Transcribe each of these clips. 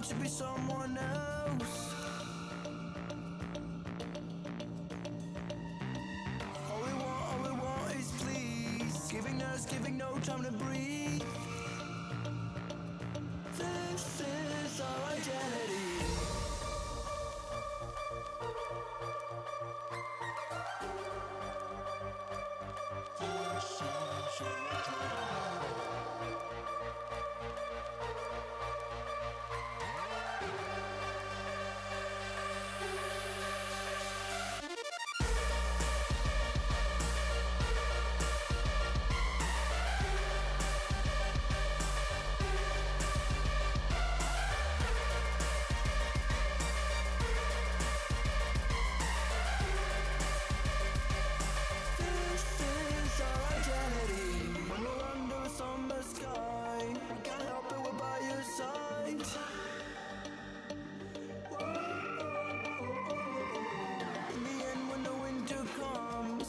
to be someone else. All we want is please. Giving us, giving no time to breathe. This is our identity.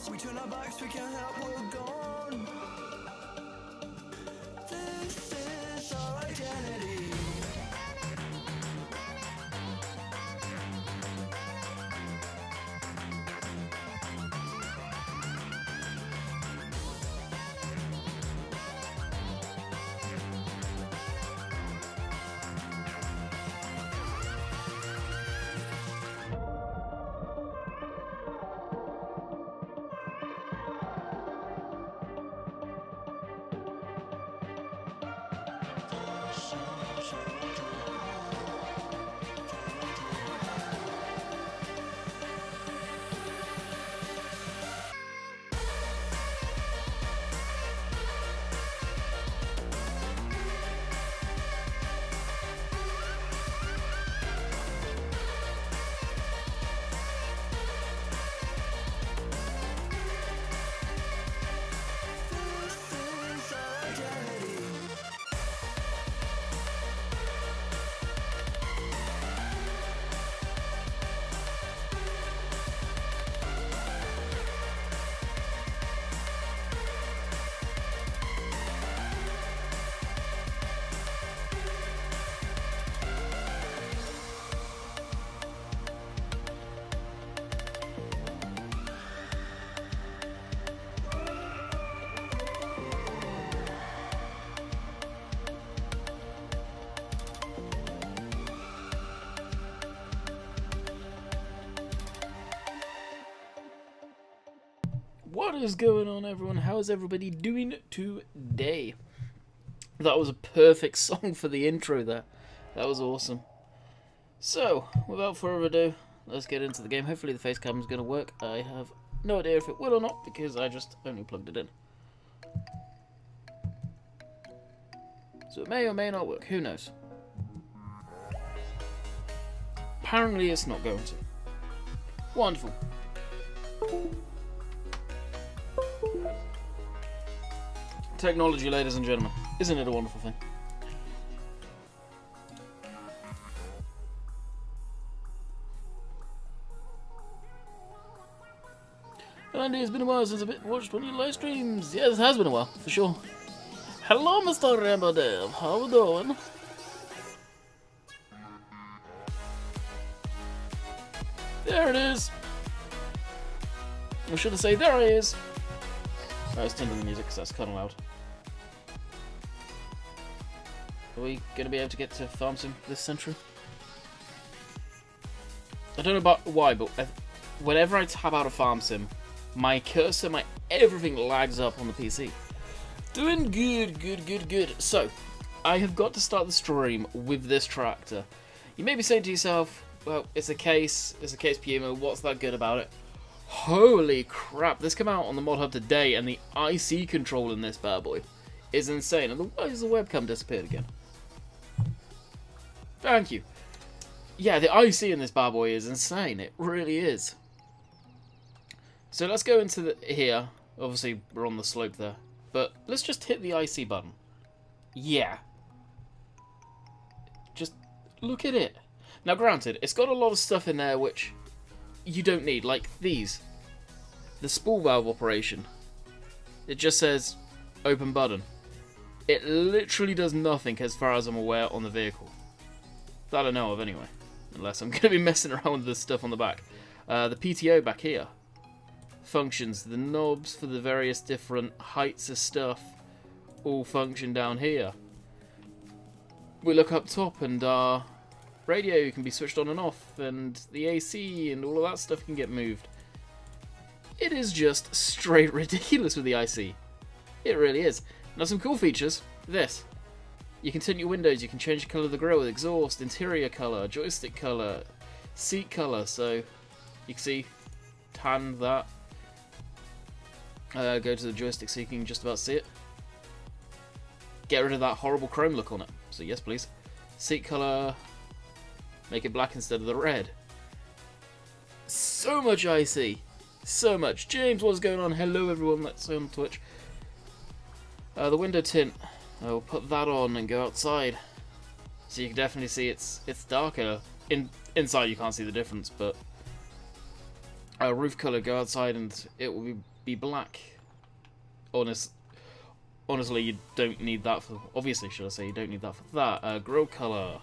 We turn our backs, we can't help, we're gone. This is our identity. What is going on, everyone? How is everybody doing today? That was a perfect song for the intro there. That was awesome. So, without further ado, let's get into the game. Hopefully the face cam is going to work. I have no idea if it will or not because I just only plugged it in. So it may or may not work. Who knows? Apparently it's not going to. Wonderful. Technology, ladies and gentlemen. Isn't it a wonderful thing? Andy, it's been a while since I've watched one of your live streams. Yes, it has been a while, for sure. Hello, Mr. Rainbow Dev. How we doing? There it is. Or should I say, there he is. I was turning the music because that's kind of loud. Are we going to be able to get to Farm Sim this century? I don't know about why, but whenever I tab out of Farm Sim, my cursor, my everything lags up on the PC. Doing good, good. So, I have got to start the stream with this tractor. You may be saying to yourself, well, it's a case Puma, what's that good about it? Holy crap, this came out on the mod hub today, and the IC control in this bad boy is insane. And why has the webcam disappeared again? Thank you. Yeah, the IC in this bad boy is insane. It really is. So let's go into here. Obviously, we're on the slope there. But let's just hit the IC button. Yeah. Just look at it. Now, granted, it's got a lot of stuff in there which you don't need, like these. The spool valve operation. It just says open button. It literally does nothing as far as I'm aware on the vehicle. That I know of anyway. Unless I'm going to be messing around with this stuff on the back. The PTO back here. Functions. The knobs for the various different heights of stuff all function down here. We look up top and our radio can be switched on and off, and the AC and all of that stuff can get moved. It is just straight ridiculous with the IC. It really is. Now some cool features. This. You can turn your windows, you can change the colour of the grille with exhaust, interior colour, joystick colour, seat colour, so you can see tan that. Go to the joystick so you can just about see it. Get rid of that horrible chrome look on it, so yes please. Seat colour, make it black instead of the red. So much IC, so much. James, what's going on? Hello everyone, let's say on Twitch. The window tint. I'll put that on and go outside, so you can definitely see it's darker. Inside you can't see the difference, but roof color, go outside and it will be black. Honestly, you don't need that for. Obviously, should I say, you don't need that for that. Grille color.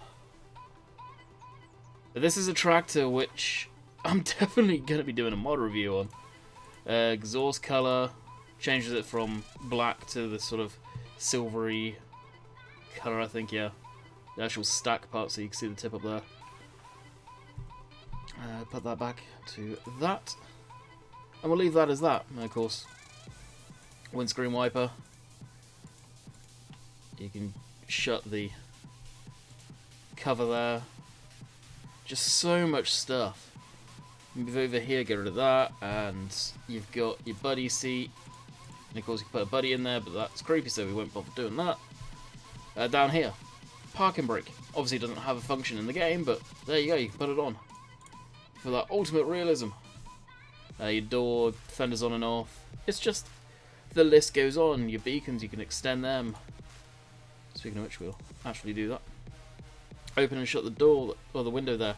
This is a tractor which I'm definitely going to be doing a mod review on. Exhaust color changes it from black to the sort of silvery colour, I think, yeah. The actual stack part, so you can see the tip up there. Put that back to that. And we'll leave that as that, and of course. Windscreen wiper. You can shut the cover there. Just so much stuff. Move over here, get rid of that, and you've got your buddy seat. And of course you can put a buddy in there, but that's creepy, so we won't bother doing that. Down here, parking brake. Obviously it doesn't have a function in the game, but there you go, you can put it on. For that ultimate realism. Your door, fenders on and off. It's just, the list goes on. Your beacons, you can extend them. Speaking of which, we'll actually do that. Open and shut the door, or the window there.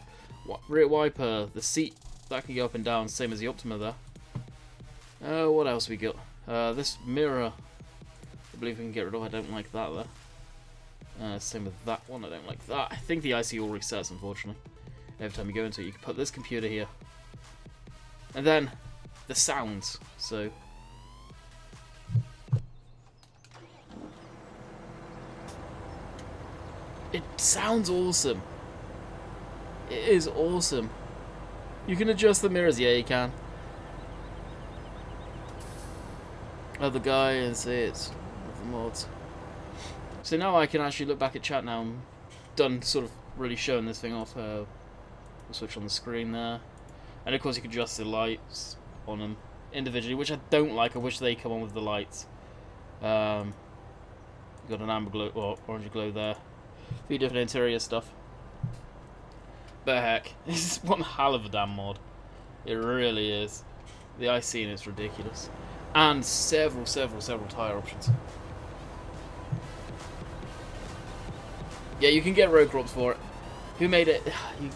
Rear wiper, the seat, that can go up and down, same as the Optima there. What else we got? This mirror, I believe we can get rid of. I don't like that there. Same with that one, I don't like that. I think the IC all resets, unfortunately. Every time you go into it, you can put this computer here. And then, the sounds. So, it sounds awesome. It is awesome. You can adjust the mirrors, yeah you can. Other guy and say it's with the mods. So now I can actually look back at chat now. I'm done sort of really showing this thing off. We'll switch on the screen there. And of course you can adjust the lights on them individually, which I don't like. I wish they come on with the lights. Got an amber glow, or orange glow there. A few different interior stuff. But heck, this is one hell of a damn mod. It really is. The IC in it's ridiculous. And several tyre options. Yeah, you can get road crops for it. Who made it?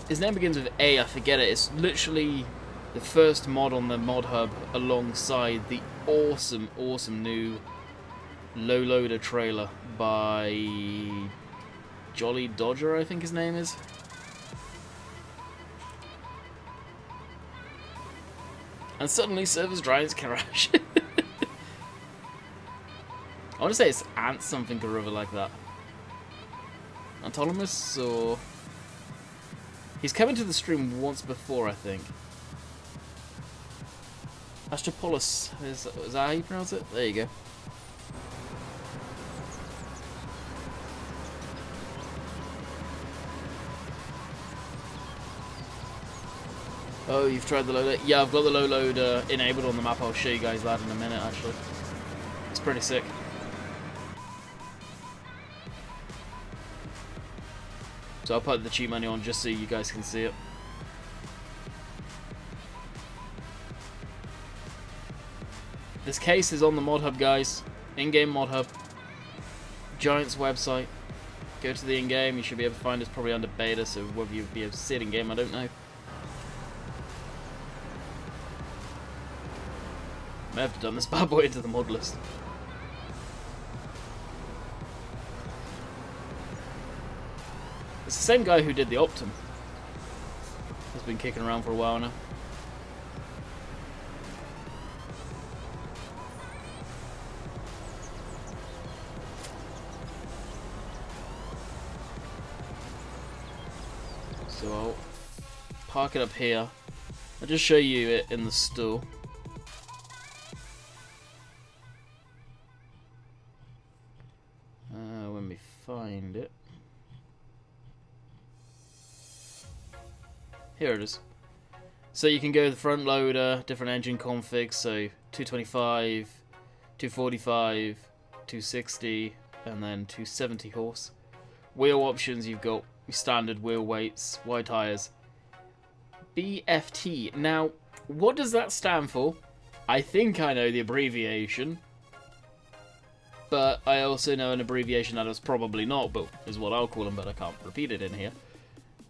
His name begins with A, I forget it. It's literally the first mod on the mod hub alongside the awesome new low loader trailer by Jolly Dodger, I think his name is. And suddenly servers drives crash. I want to say it's Ant something or other like that. Autonomous, or... He's come into the stream once before, I think. Astropolis, is that how you pronounce it? There you go. Oh, you've tried the low load? Yeah, I've got the low load enabled on the map. I'll show you guys that in a minute, actually. It's pretty sick. So I'll put the cheat money on just so you guys can see it. This case is on the mod hub, guys. In-game mod hub. Giant's website. Go to the in-game. You should be able to find it. It's probably under beta, so whether you'll be able to see it in-game, I don't know. May have done this bad boy into the mod list. It's the same guy who did the Optum. He's been kicking around for a while now. So I'll park it up here. I'll just show you it in the store. When we find it. Here it is. So you can go to the front loader, different engine configs, so 225, 245, 260, and then 270 horse. Wheel options, you've got your standard wheel weights, wide tyres. BFT. Now, what does that stand for? I think I know the abbreviation, but I also know an abbreviation that is probably not, but is what I'll call them, but I can't repeat it in here.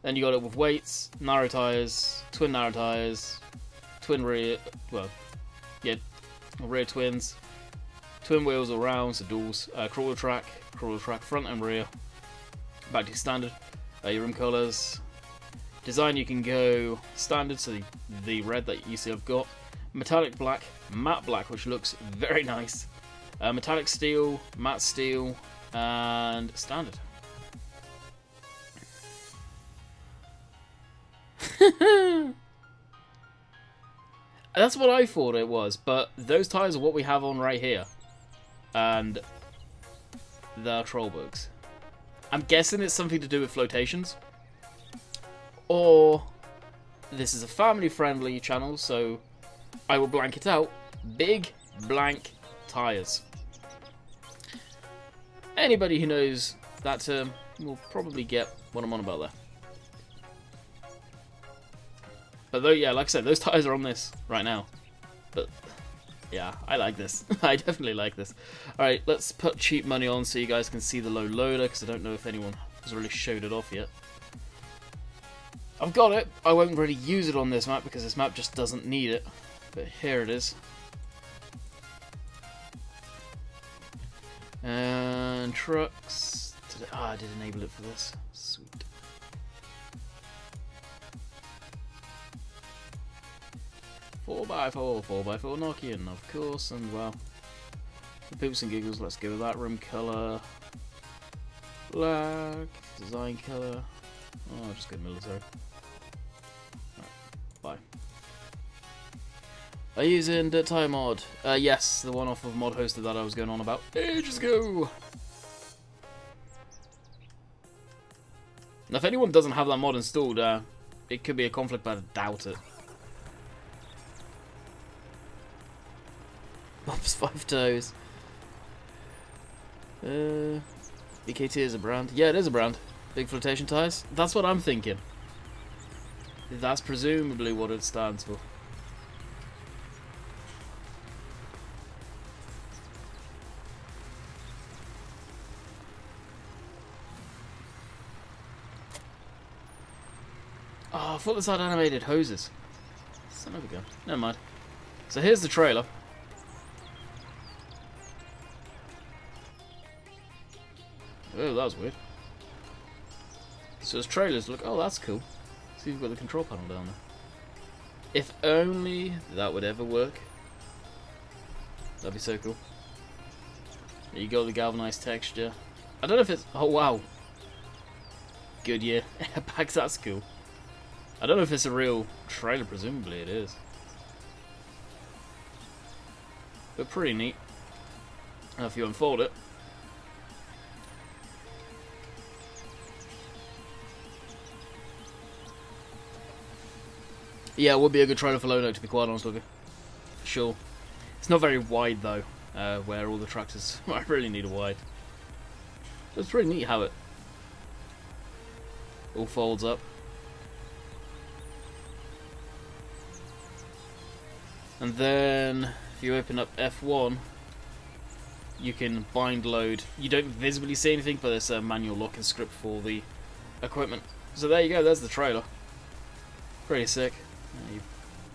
Then you got it with weights, narrow tyres, twin narrow tyres, twin rear, well, yeah, rear twins, twin wheels all round, so duals, crawler track front and rear, back to standard, your rim colours. Design, you can go standard, so the red that you see I've got, metallic black, matte black, which looks very nice, metallic steel, matte steel, and standard. That's what I thought it was, but those tyres are what we have on right here. And they're Trollbergs. I'm guessing it's something to do with flotations. Or this is a family-friendly channel, so I will blank it out. Big blank tyres. Anybody who knows that term will probably get what I'm on about there. But though, yeah, like I said, those tyres are on this right now. But yeah, I like this. I definitely like this. Alright, let's put cheap money on so you guys can see the low loader, because I don't know if anyone has really showed it off yet. I've got it. I won't really use it on this map because this map just doesn't need it. But here it is. And trucks. I did enable it for this. Sweet. Four by four Nokian, of course, and well, for poops and giggles, let's go with that. Rim colour, black, design colour. Oh, I'll just go military. Alright, bye. Are you using Dirt Tire mod? Yes, the one off of Mod Hosted that I was going on about ages ago. Now, if anyone doesn't have that mod installed, it could be a conflict, but I doubt it. Bob's 5 toes. BKT is a brand. Yeah, it is a brand. Big flotation tyres. That's what I'm thinking. That's presumably what it stands for. Oh, I thought this had animated hoses. Son of a gun. Never mind. So here's the trailer. Oh, that was weird. So his trailers look... Oh, that's cool. See, you've got the control panel down there. If only that would ever work. That'd be so cool. There you go, the galvanized texture. I don't know if it's... Oh, wow. Good, yeah. Airbags, that's cool. I don't know if it's a real trailer. Presumably it is. But pretty neat. Now if you unfold it... Yeah, it would be a good trailer for low note, to be quite honest with you. For sure. It's not very wide, though, where all the tractors... I really need a wide. It's pretty neat how it all folds up. And then, if you open up F1, you can bind load. You don't visibly see anything, but there's a manual locking script for the equipment. So there you go, there's the trailer. Pretty sick.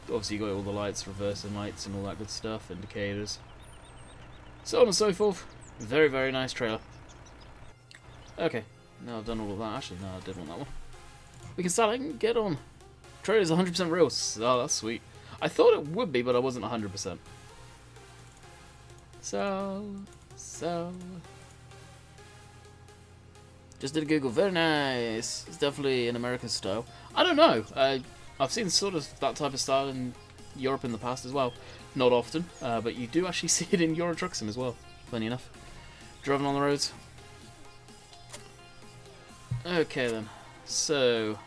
Obviously you got all the lights, reversing lights and all that good stuff, indicators, so on and so forth. Very, very nice trailer. Okay, No, I've done all of that. Actually, no, I did want that one. We can start. I can get on. Trade is 100% real. Oh, that's sweet. I thought it would be, but I wasn't 100%. So. Just did a Google. Very nice. It's definitely an American style. I don't know. I've seen sort of that type of style in Europe in the past as well. Not often, but you do actually see it in Euro Truck Sim as well. Funny enough. Driving on the roads. Okay then. So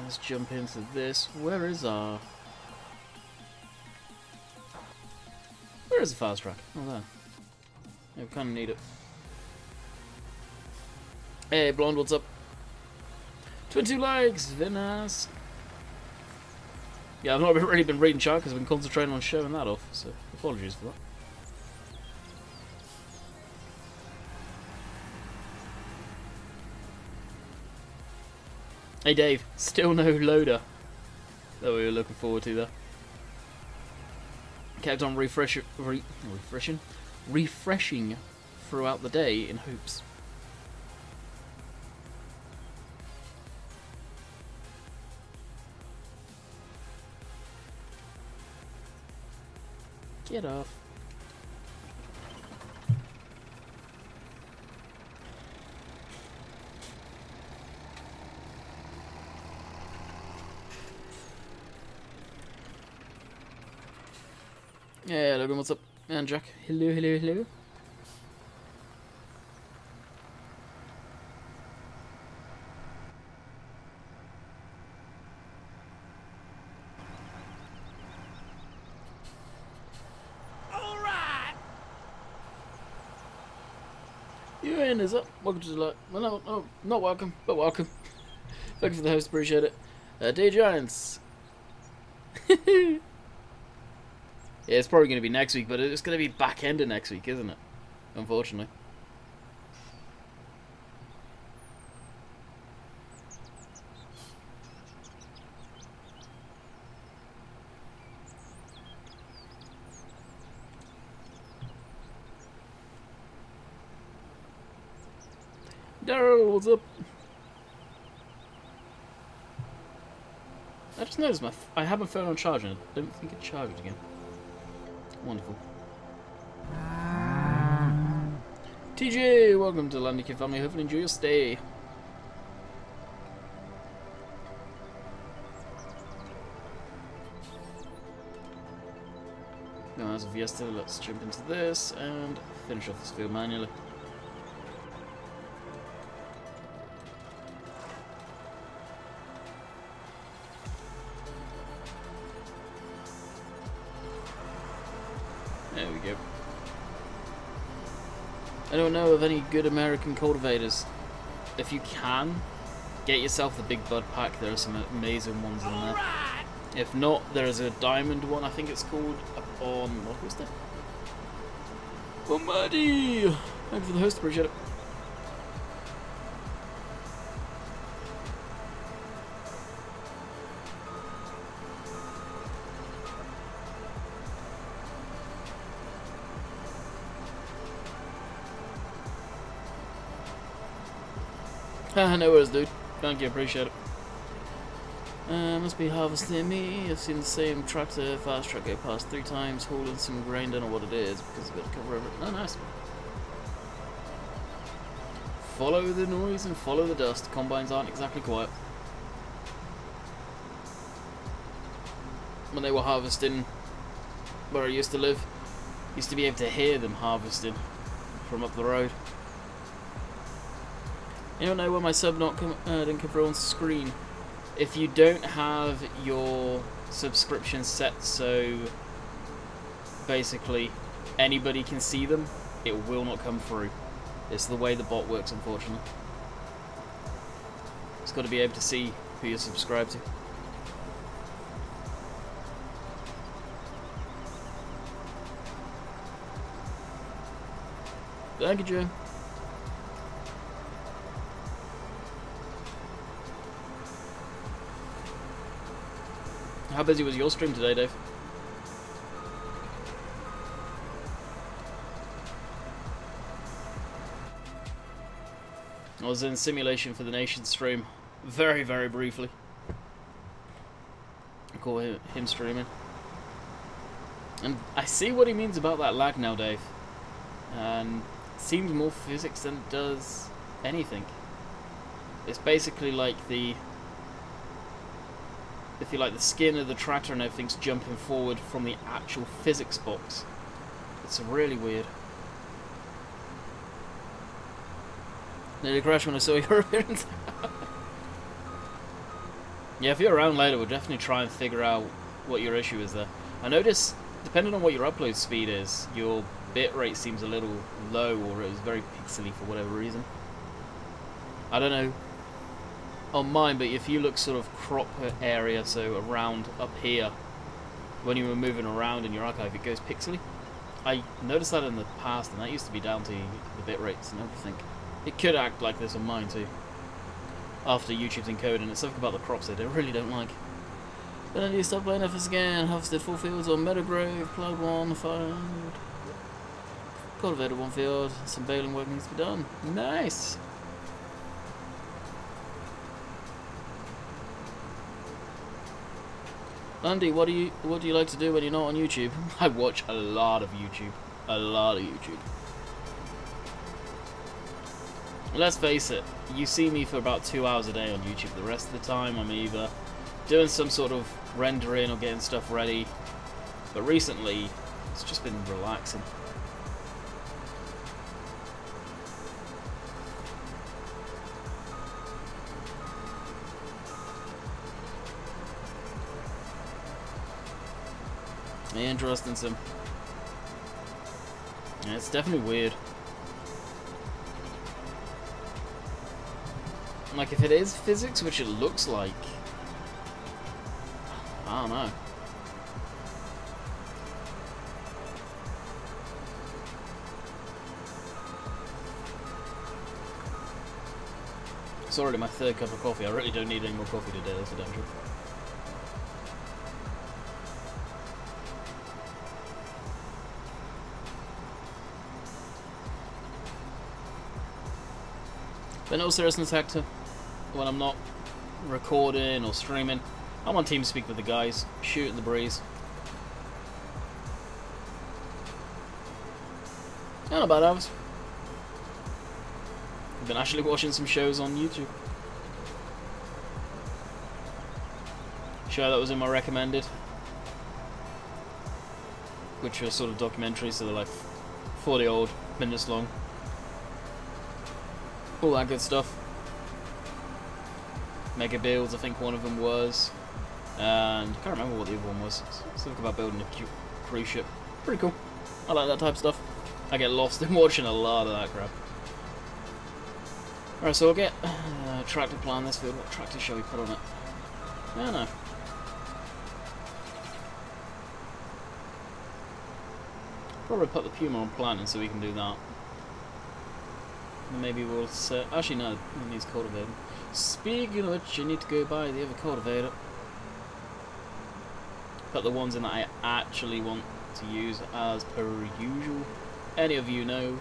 let's jump into this. Where is the fast track? Oh, there. Yeah, we kind of need it. Hey, Blonde, what's up? 22 likes, very nice. Yeah, I've not really been reading chat because I've been concentrating on showing that off, so apologies for that. Hey Dave, still no loader that we were looking forward to there. Kept on refreshing throughout the day in hopes. Get off. Yeah, Logan, what's up? And Jack, hello. Alright! You in, is up? Welcome to the light. Well, no, not welcome, but welcome. Thank you for the host, appreciate it. Dear Giants. Yeah, it's probably going to be next week, but it's going to be back end of next week, isn't it? Unfortunately. Daryl, what's up? I just noticed I have my phone on charge and I don't think it charged again. Wonderful. TJ, welcome to the Landy Kid family. Hopefully enjoy your stay. Now, as of yesterday, let's jump into this and finish off this field manually. There we go. I don't know of any good American cultivators. If you can, get yourself the Big Bud pack. There are some amazing ones in there. If not, there is a diamond one. I think it's called up on what was that? Oh, Muddy! Thank you for the host. Appreciate it. No worries, dude. Thank you, appreciate it. Must be harvesting me. I've seen the same tractor, fast track go past 3 times, hauling some grain. Don't know what it is because I've got to cover everything. Oh, nice. Follow the noise and follow the dust. Combines aren't exactly quiet. When they were harvesting where I used to live, used to be able to hear them harvesting from up the road. You don't know why my sub didn't come through on screen. If you don't have your subscription set so basically anybody can see them, it will not come through. It's the way the bot works, unfortunately. It's got to be able to see who you're subscribed to. Thank you, Joe. How busy was your stream today, Dave? I was in simulation for the Nation stream, very, very briefly. I call him streaming. And I see what he means about that lag now, Dave. And it seems more physics than it does anything. It's basically like the... if you like, the skin of the tractor and everything's jumping forward from the actual physics box. It's really weird. Nearly crashed when I saw your appearance. Yeah, if you're around later, we'll definitely try and figure out what your issue is there. I notice, depending on what your upload speed is, your bitrate seems a little low, or it was very pixely for whatever reason. I don't know on mine, but if you look sort of crop area, so around up here, when you were moving around in your archive, it goes pixely. I noticed that in the past, and that used to be down to the bit rates and everything. It could act like this on mine too, after YouTube's encoding. It's something about the crops that I really don't like. Then I need to stop playing FS again. Harvested 4 fields on Meadowgrove, plowed 1, fired, cultivated 1 field, some baling work needs to be done. Nice! Andy, what do you like to do when you're not on YouTube? I watch a lot of YouTube. A lot of YouTube. Let's face it, you see me for about 2 hours a day on YouTube. The rest of the time I'm either doing some sort of rendering or getting stuff ready. But recently, it's just been relaxing. Interesting, Sim. Yeah, it's definitely weird. Like, if it is physics, which it looks like, I don't know. It's already my 3rd cup of coffee. I really don't need any more coffee today, that's a damn sure. But no seriousness, Hector, when I'm not recording or streaming, I'm on TeamSpeak with the guys, shooting the breeze. Yeah, not bad, I've been actually watching some shows on YouTube. Show that was in my recommended, which are sort of documentaries, so they're like 40 odd minutes long. All that good stuff. Mega builds, I think one of them was. And I can't remember what the other one was. Something about building a cruise ship. Pretty cool. I like that type of stuff. I get lost in watching a lot of that crap. Alright, so we'll get a tractor plan this field. What tractor shall we put on it? I don't know. Probably put the Puma on planting so we can do that. Maybe we'll set... Actually, no, it needs cultivated. Speaking of which, you need to go buy the other cultivator. Put the ones in that I actually want to use as per usual. Any of you know,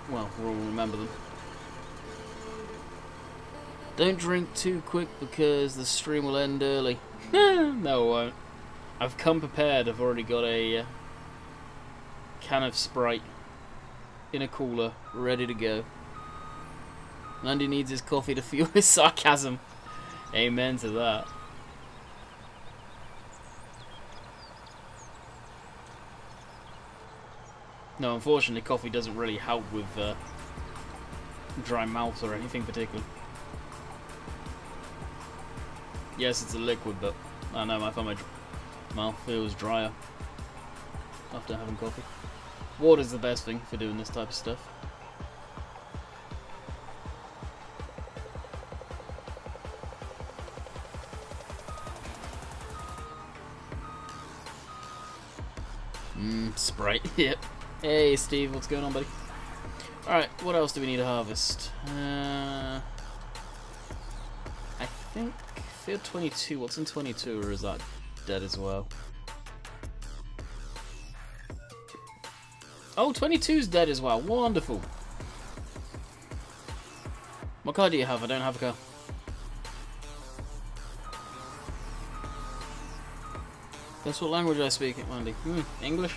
well, we'll remember them. Don't drink too quick because the stream will end early. No, it won't. I've come prepared. I've already got a can of Sprite in a cooler, ready to go. Andy needs his coffee to fuel his sarcasm. Amen to that. No, unfortunately, coffee doesn't really help with dry mouth or anything particular. Yes, it's a liquid, but I know I find my mouth feels drier after having coffee. Water's the best thing for doing this type of stuff. Sprite, yep. Hey Steve, what's going on, buddy? Alright, what else do we need to harvest? I think field 22, what's in 22, or is that dead as well? Oh, 22's dead as well, wonderful. What car do you have? I don't have a car. Guess what language I speak, Andy? English?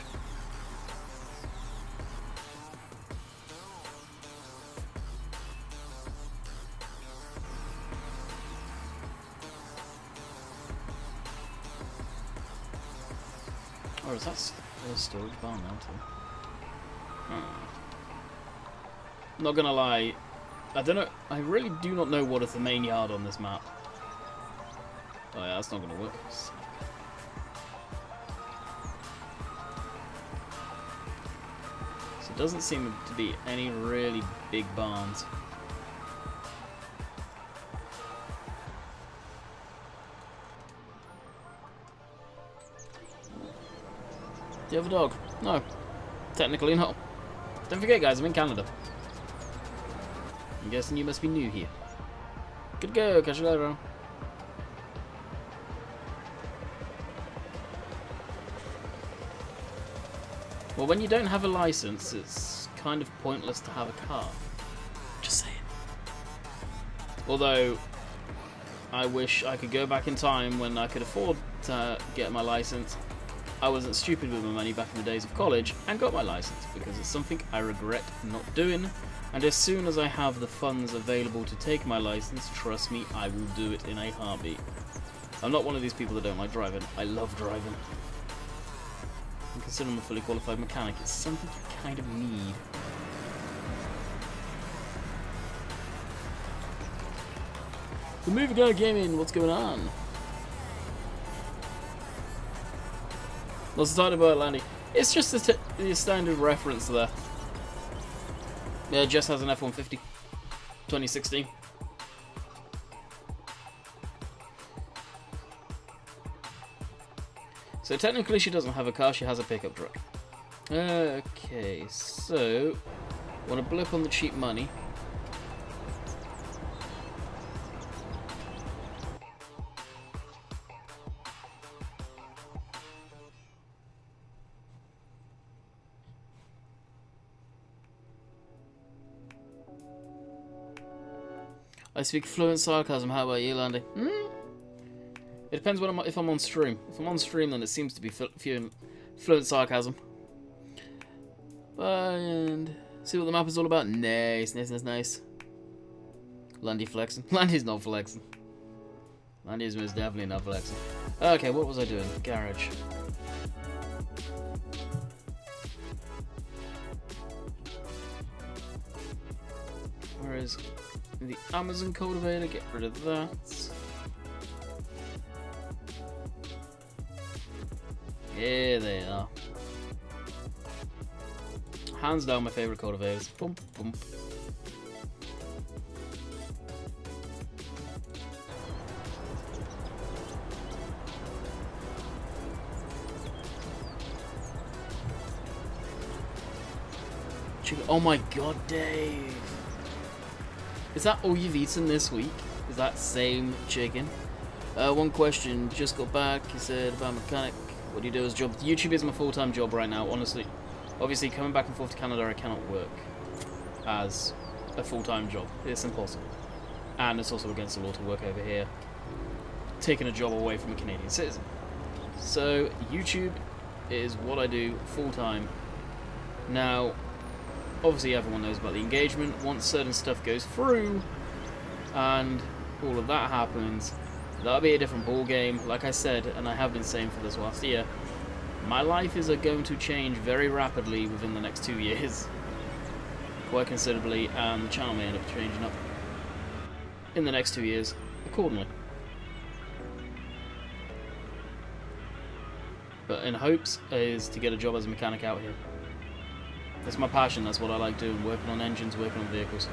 Or is that a storage barn now too? Not gonna lie, I don't know. I really do not know what is the main yard on this map. Oh yeah, that's not gonna work. So it doesn't seem to be any really big barns. Do you have a dog? No. Technically not. Don't forget, guys, I'm in Canada. I'm guessing you must be new here. Good go, catch you later. Well, when you don't have a license, it's kind of pointless to have a car. Just saying. Although, I wish I could go back in time when I could afford to get my license. I wasn't stupid with my money back in the days of college and got my license, because it's something I regret not doing, and as soon as I have the funds available to take my license, trust me, I will do it in a heartbeat. I'm not one of these people that don't like driving. I love driving. And consider I'm a fully qualified mechanic. It's something you kind of need. The Movie Guy Gaming, what's going on? What's the title about, Landy? It's just the standard reference there. Yeah, Jess has an F-150. 2016. So technically she doesn't have a car, she has a pickup truck. Okay, so... want to blip on the cheap money. I speak fluent sarcasm. How about you, Landy? It depends if I'm on stream. If I'm on stream, then it seems to be fluent sarcasm. And see what the map is all about. Nice, nice, nice, nice. Landy flexing. Landy's not flexing. Landy's most definitely not flexing. Okay, what was I doing? Garage. Where is the Amazon cultivator? Get rid of that. Yeah, they are. Hands down my favourite cultivators. Pump, pump. Oh my god, Dave. Is that all you've eaten this week? Is that same chicken? One question, just got back, he said about mechanic. What do you do as a job? YouTube is my full-time job right now, honestly. Obviously, coming back and forth to Canada, I cannot work as a full-time job. It's impossible. And it's also against the law to work over here, taking a job away from a Canadian citizen. So, YouTube is what I do full-time. Now, obviously everyone knows about the engagement. Once certain stuff goes through, and all of that happens, that'll be a different ball game. Like I said, and I have been saying for this last year, my life is going to change very rapidly within the next 2 years. Quite considerably, and the channel may end up changing up in the next 2 years accordingly. But in hopes is to get a job as a mechanic out here. That's my passion, that's what I like doing, working on engines, working on vehicles.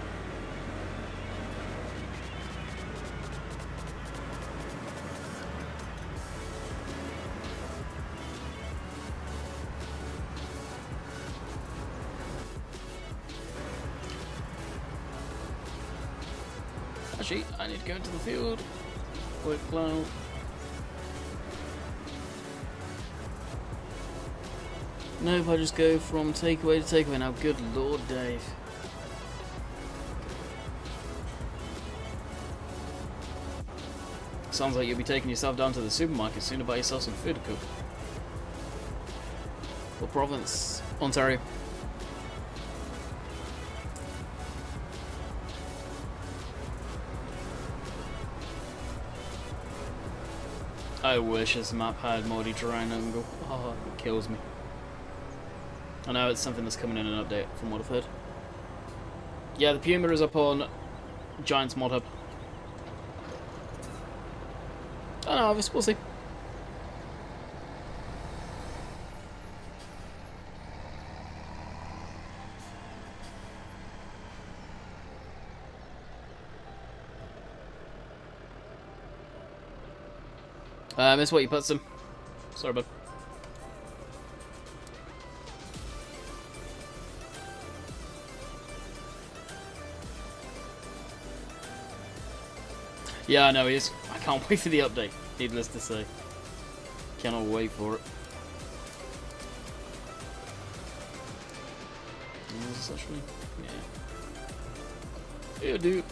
Actually, I need to go into the field, work plow. Nope, I just go from takeaway to takeaway now. Good lord, Dave. Sounds like you'll be taking yourself down to the supermarket soon to buy yourself some food to cook. What province? Ontario. I wish this map had multi-terrain angle. Oh, it kills me. I know it's something that's coming in an update from what I've heard. Yeah, the Puma is up on Giants Mod Hub. I don't know, we'll see. Miss what you put some. Sorry, bud. Yeah, I know he is. I can't wait for the update. Needless to say. Cannot wait for it. Is this actually? Yeah. Yeah, dude.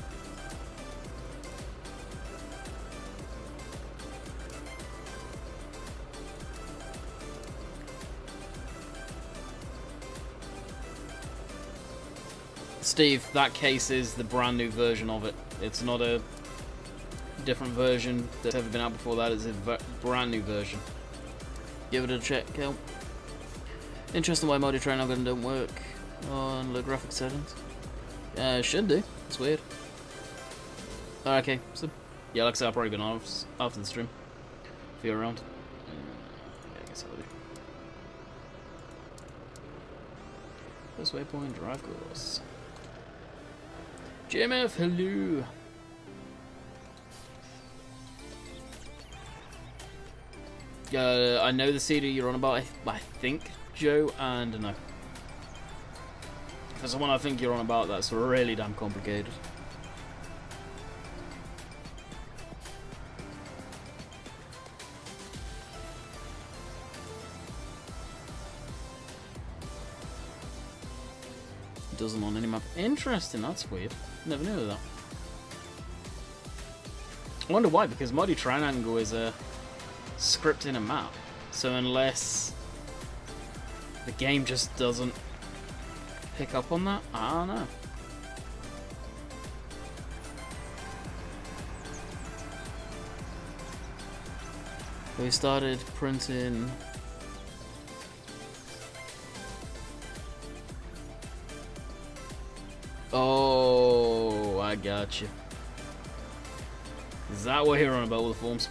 Steve, that case is the brand new version of it. It's not a different version that's ever been out before that. It's a brand new version. Give it a check, Kel. Interesting why multi-train algorithm don't work on the graphic settings. It should do. It's weird. Okay, so yeah, like I said, I've probably been on after the stream. If you're around. Yeah, I guess I'll do. First waypoint, drive course. JMF, hello. I know the CD you're on about, I think, Joe, and no. For someone I think you're on about, that's really damn complicated. Doesn't on any map. Interesting, that's weird. Never knew of that. I wonder why, because Muddy Triangle is a script in a map. So unless the game just doesn't pick up on that, I don't know. We started printing. Oh, I got you. Is that what you're on about with the forms?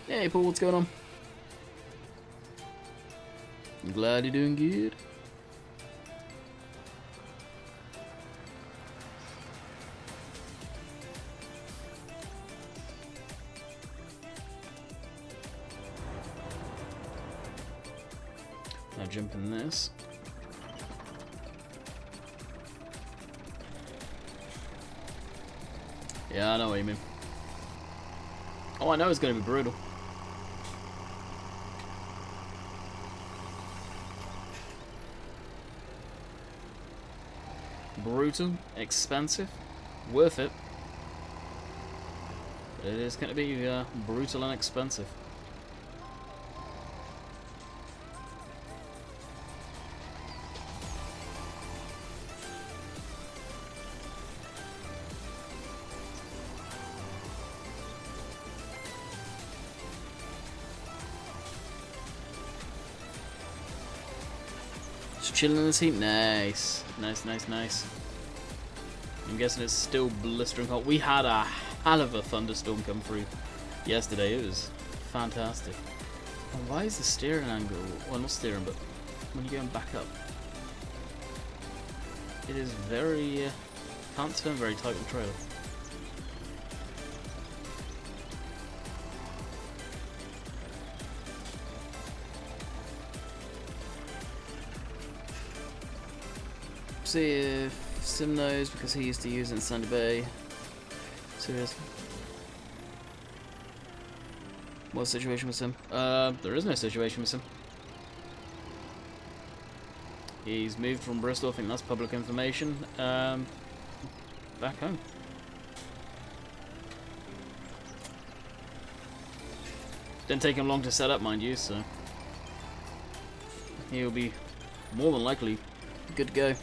Hey Paul, what's going on? I'm glad you're doing good. Now jump in this. Yeah, I know what you mean. Oh, I know it's going to be brutal. Brutal, expensive, worth it. But it is going to be brutal and expensive. Just chilling in this heat. Nice. Nice, nice, nice. I'm guessing it's still blistering hot. We had a hell of a thunderstorm come through yesterday. It was fantastic. And why is the steering angle, well not steering, but when you're going back up, it is very, can't turn very tight with the trailer. See if Sim knows, because he used to use it in Sandy Bay. Seriously. What's the situation with him? There is no situation with him. He's moved from Bristol, I think that's public information, back home. Didn't take him long to set up, mind you, so he'll be more than likely good to go.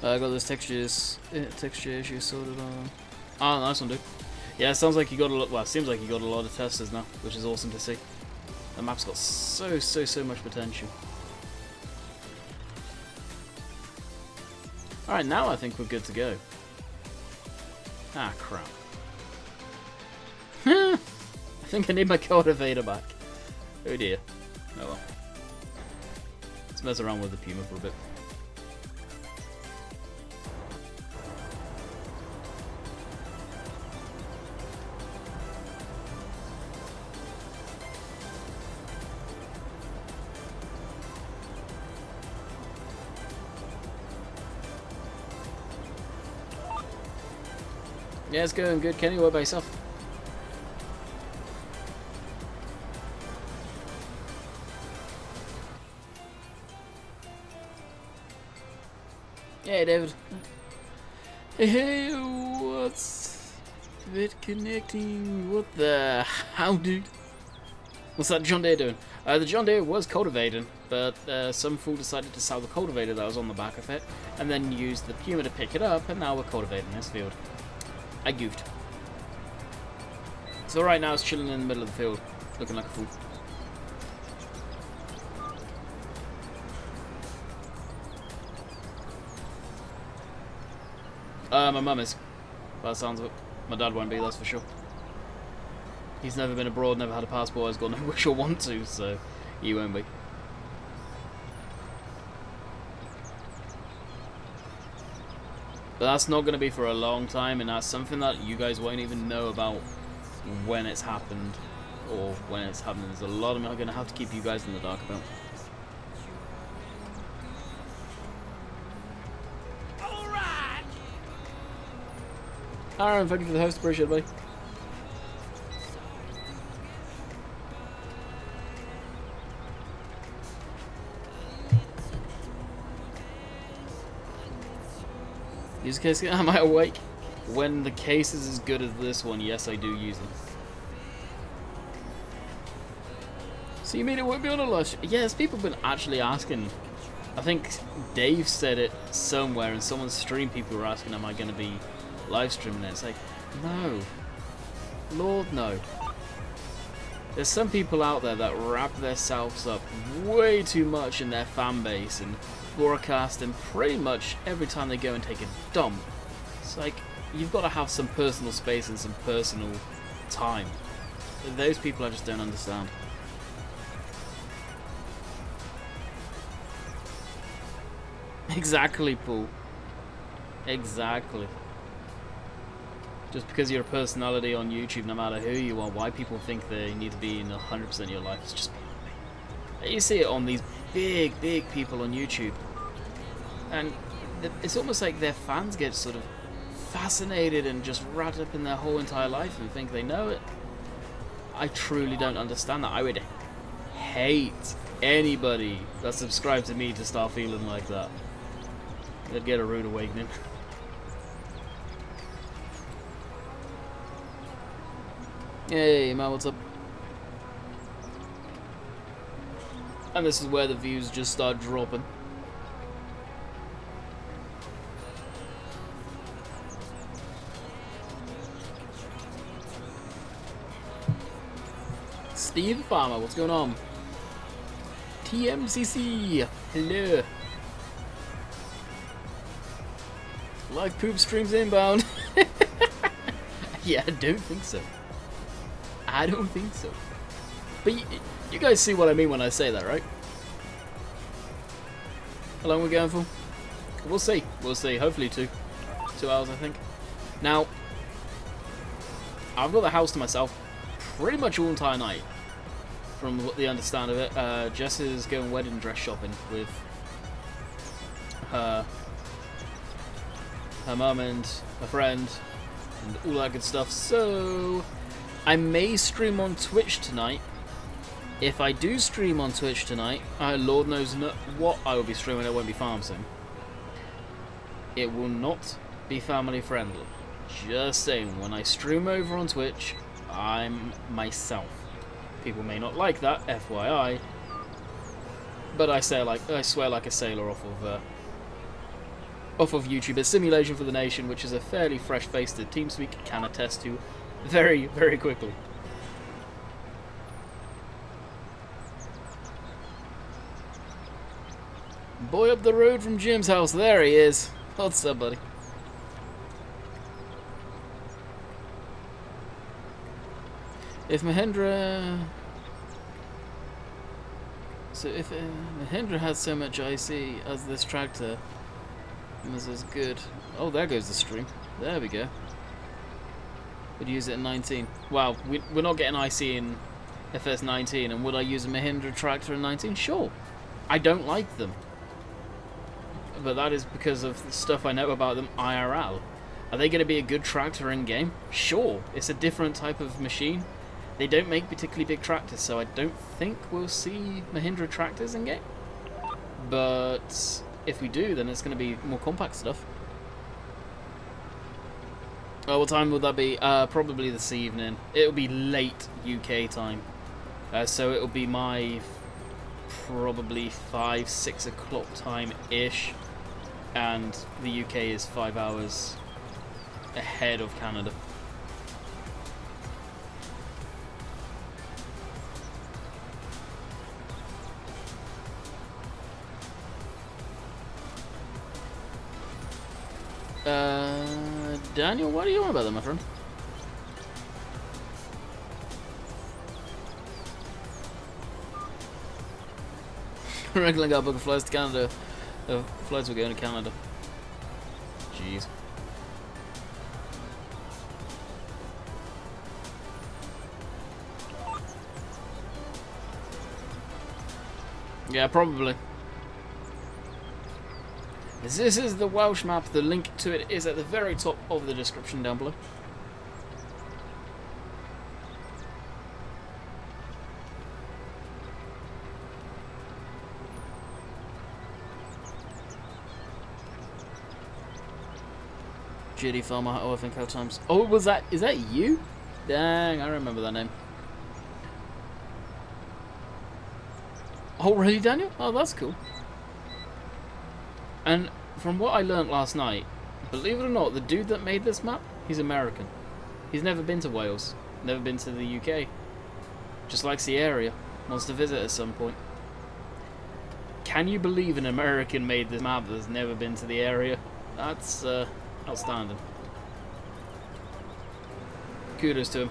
I got those texture issues sorted on. Ah, nice one, dude. Yeah, it sounds like you got a lot. Well, it seems like you got a lot of testers now, which is awesome to see. The map's got so much potential. All right, now I think we're good to go. Ah, crap. I think I need my cultivator back. Oh dear. Oh well. Let's mess around with the Puma for a bit. Yeah, it's going good. Kenny, what about yourself? Hey, David. Hey, what's it connecting? What the hell, dude? What's that John Deere doing? The John Deere was cultivating, but some fool decided to sell the cultivator that was on the back of it, and then used the Puma to pick it up, and now we're cultivating this field. I goofed. So right now it's chilling in the middle of the field, looking like a fool. My mum is. By the sounds of it. My dad won't be, that's for sure. He's never been abroad, never had a passport, has got no wish or want to, so he won't be. But that's not going to be for a long time, and that's something that you guys won't even know about when it's happened, or when it's happening. There's a lot I'm going to have to keep you guys in the dark about. Alright! Aaron, thank you for the host, appreciate it, buddy. Use case, am I awake? When the case is as good as this one, yes, I do use them. So you mean it won't be on a live stream? Yes, people have been actually asking. I think Dave said it somewhere in someone's stream. People were asking, am I going to be live streaming it? It's like, no. Lord, no. There's some people out there that wrap themselves up way too much in their fan base and broadcasting pretty much every time they go and take a dump. It's like, you've got to have some personal space and some personal time. Those people I just don't understand. Exactly, Paul. Exactly. Just because you're a personality on YouTube, no matter who you are, why people think they need to be in 100% of your life is just beyond me. You see it on these big people on YouTube. And it's almost like their fans get sort of fascinated and just wrapped up in their whole entire life and think they know it. I truly don't understand that. I would hate anybody that subscribed to me to start feeling like that. They'd get a rude awakening. Hey, man, what's up? And this is where the views just start dropping. Steve Farmer, what's going on? TMCC, hello. Live poop streams inbound. Yeah, I don't think so. I don't think so. But you guys see what I mean when I say that, right? How long are we going for? We'll see. We'll see. Hopefully 2 hours, I think. Now, I've got the house to myself pretty much all entire night. From what the understand of it, Jess is going wedding dress shopping with her her mum and a friend and all that good stuff. So I may stream on Twitch tonight. If I do stream on Twitch tonight, Lord knows what I will be streaming. It won't be Farm Sim. It will not be family friendly. Just saying, when I stream over on Twitch, I'm myself. People may not like that, FYI. But I swear like a sailor off of YouTube. It's Simulation for the Nation, which is a fairly fresh face that TeamSpeak can attest to very, very quickly. Boy up the road from Jim's house, there he is. What's up, buddy? If Mahindra... So if Mahindra has so much IC as this tractor, this is good. Oh, there goes the stream. There we go. Would use it in 19. Wow, we're not getting IC in FS 19, and would I use a Mahindra tractor in 19? Sure. I don't like them. But that is because of the stuff I know about them IRL. Are they going to be a good tractor in game? Sure. It's a different type of machine. They don't make particularly big tractors, so I don't think we'll see Mahindra tractors in game. But if we do, then it's going to be more compact stuff. Oh, what time will that be? Probably this evening. It'll be late UK time. So it'll be my probably 5-6 o'clock time-ish. And the UK is 5 hours ahead of Canada. Daniel, what are you on about that, my friend? Regularly got a book of flights to Canada. Flights will go to Canada. Jeez. Yeah, probably. This is the Welsh map. The link to it is at the very top of the description down below. GD Farmer, oh I think how times. Oh, was that? Is that you? Dang, I remember that name. Oh, really, Daniel? Oh, that's cool. And from what I learnt last night, believe it or not, the dude that made this map, he's American. He's never been to Wales, never been to the UK. Just likes the area, wants to visit at some point. Can you believe an American made this map that's never been to the area? That's outstanding. Kudos to him.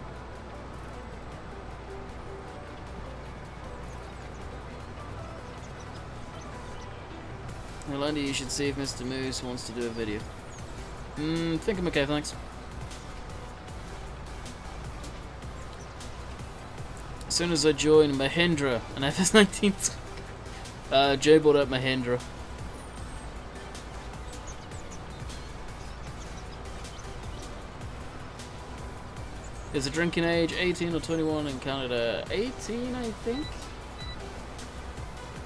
Yolanda, you should see if Mr. Moose wants to do a video. Think I'm okay, thanks. As soon as I join Mahindra and FS19, Joe brought up Mahindra. Is the drinking age 18 or 21 in Canada? 18, I think?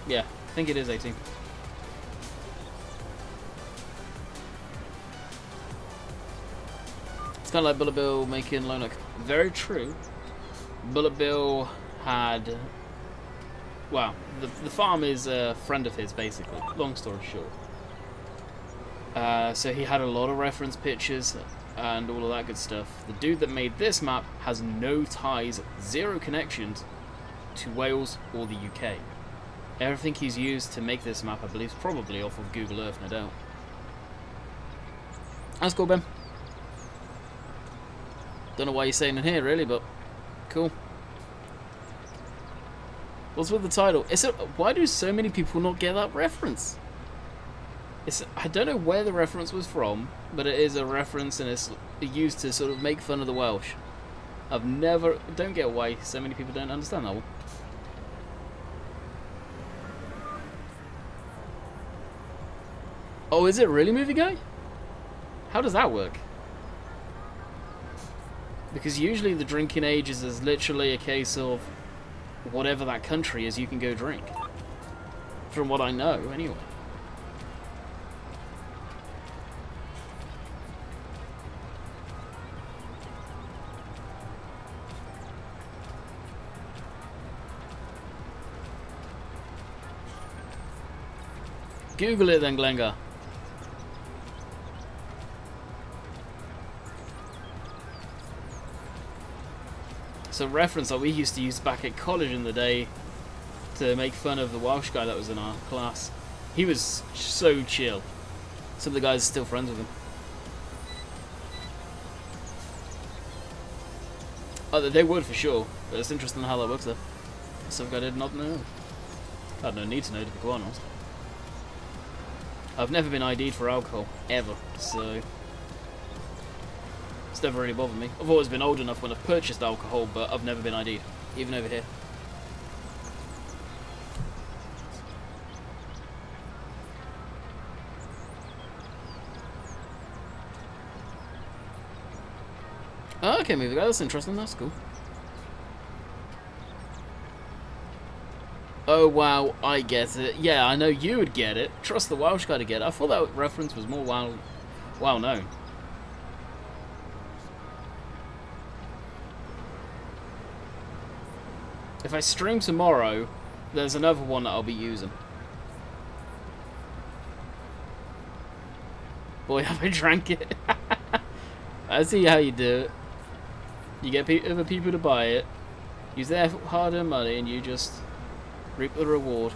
Yeah, I think it is 18. It's kind of like Bullet Bill making Lonoc. Very true. Bullet Bill had... Well, the farm is a friend of his, basically. Long story short. So he had a lot of reference pictures and all of that good stuff. The dude that made this map has no ties, zero connections to Wales or the UK. Everything he's used to make this map, I believe, is probably off of Google Earth, no doubt. That's cool, Ben. Don't know why you're saying in here, really, but cool. What's with the title? Why do so many people not get that reference? I don't know where the reference was from, but it is a reference and it's used to sort of make fun of the Welsh. Don't get why so many people don't understand that one. Oh, is it really Movie Guy? How does that work? Because usually the drinking age is literally a case of whatever that country is, you can go drink. From what I know, anyway. Google it then, Glengar. It's a reference that we used to use back at college in the day to make fun of the Welsh guy that was in our class. He was so chill. Some of the guys are still friends with him. Oh, they would for sure, but it's interesting how that works though. Something I did not know. I had no need to know, to be quite honest. I've never been ID'd for alcohol, ever, so it's never really bothered me. I've always been old enough when I've purchased alcohol, but I've never been ID'd, even over here. Oh, okay, movie guy, that's interesting, that's cool. Oh wow, I get it. Yeah, I know you would get it. Trust the Welsh guy to get it. I thought that reference was more well known. If I stream tomorrow, there's another one that I'll be using. Boy, have I drank it. I see how you do it. You get other people to buy it, use their hard-earned money, and you just reap the reward.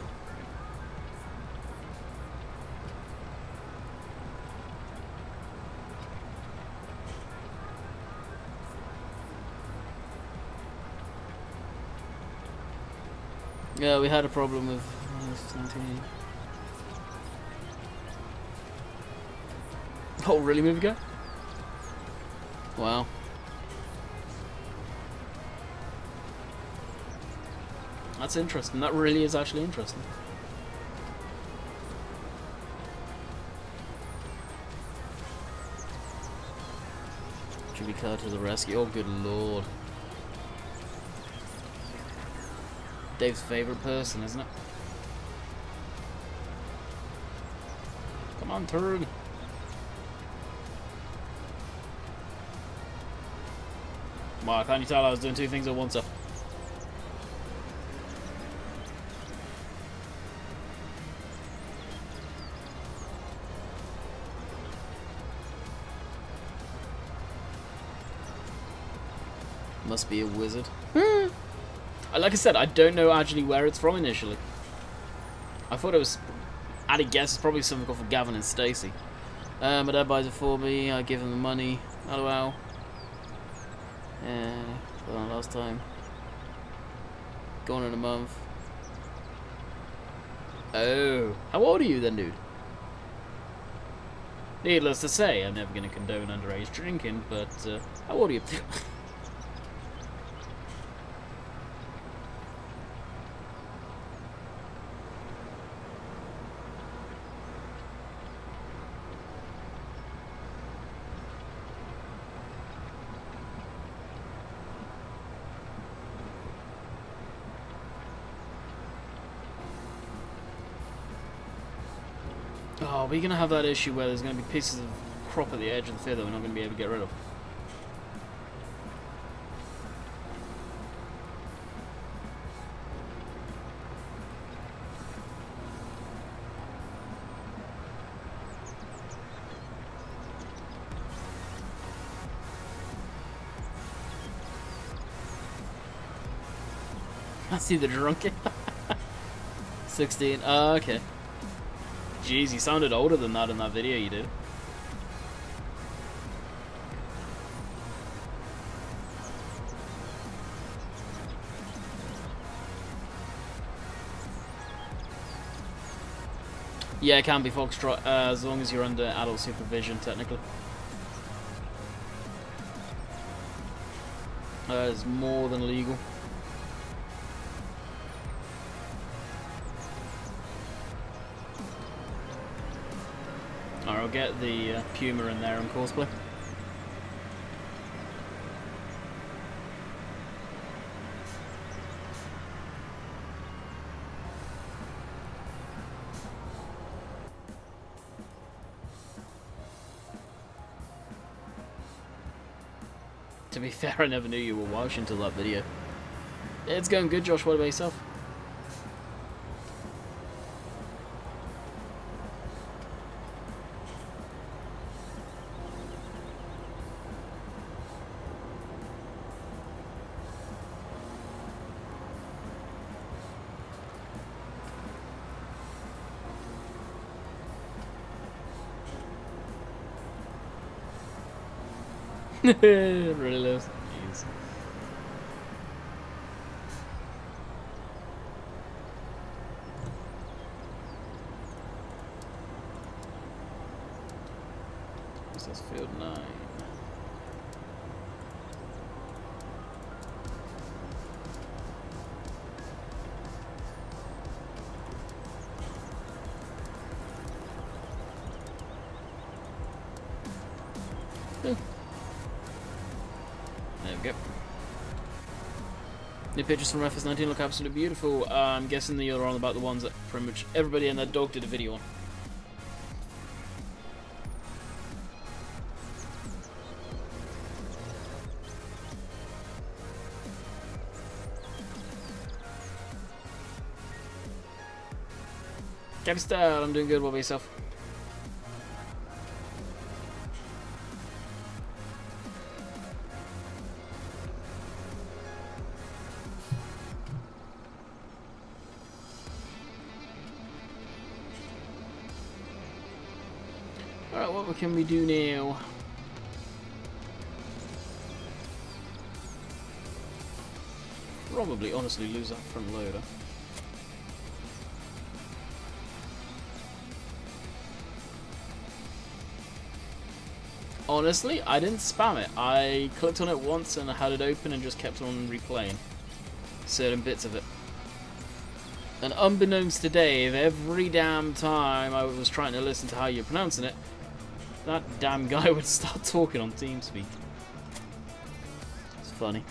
Yeah, we had a problem with 19. Oh, really, movie guy? Wow. That's interesting. That really is actually interesting. Jimmy Carter to the rescue. Oh, good lord. Dave's favourite person, isn't it? Come on, turn. Wow, can't you tell I was doing two things at once? Must be a wizard. Like I said, I don't know actually where it's from initially. I thought it was, I'd a guess, it's probably something called for Gavin and Stacey. My dad buys it for me, I give him the money. LOL. Yeah, well, last time. Gone in a month. Oh, how old are you then, dude? Needless to say, I'm never going to condone underage drinking, but how old are you? Oh, we're going to have that issue where there's going to be pieces of crop at the edge of the field that we're not going to be able to get rid of. I see the drunken. 16. Oh, okay. Jeez, you sounded older than that in that video you did. Yeah, it can be Foxtrot, as long as you're under adult supervision, technically. It's more than legal. get the Puma in there on cosplay. To be fair, I never knew you were Welsh until that video. It's going good, Josh. What about yourself? Really loves. Jeez. This is field 9. There we go. New pictures from FS19 look absolutely beautiful. I'm guessing that you're on about the ones that pretty much everybody and their dog did a video on. Gabby Style, I'm doing good. What about yourself? Alright, what can we do now? Probably, honestly, lose that front loader. Honestly, I didn't spam it. I clicked on it once and I had it open and just kept on replaying certain bits of it. And unbeknownst to Dave, every damn time I was trying to listen to how you're pronouncing it, that damn guy would start talking on TeamSpeak. It's funny.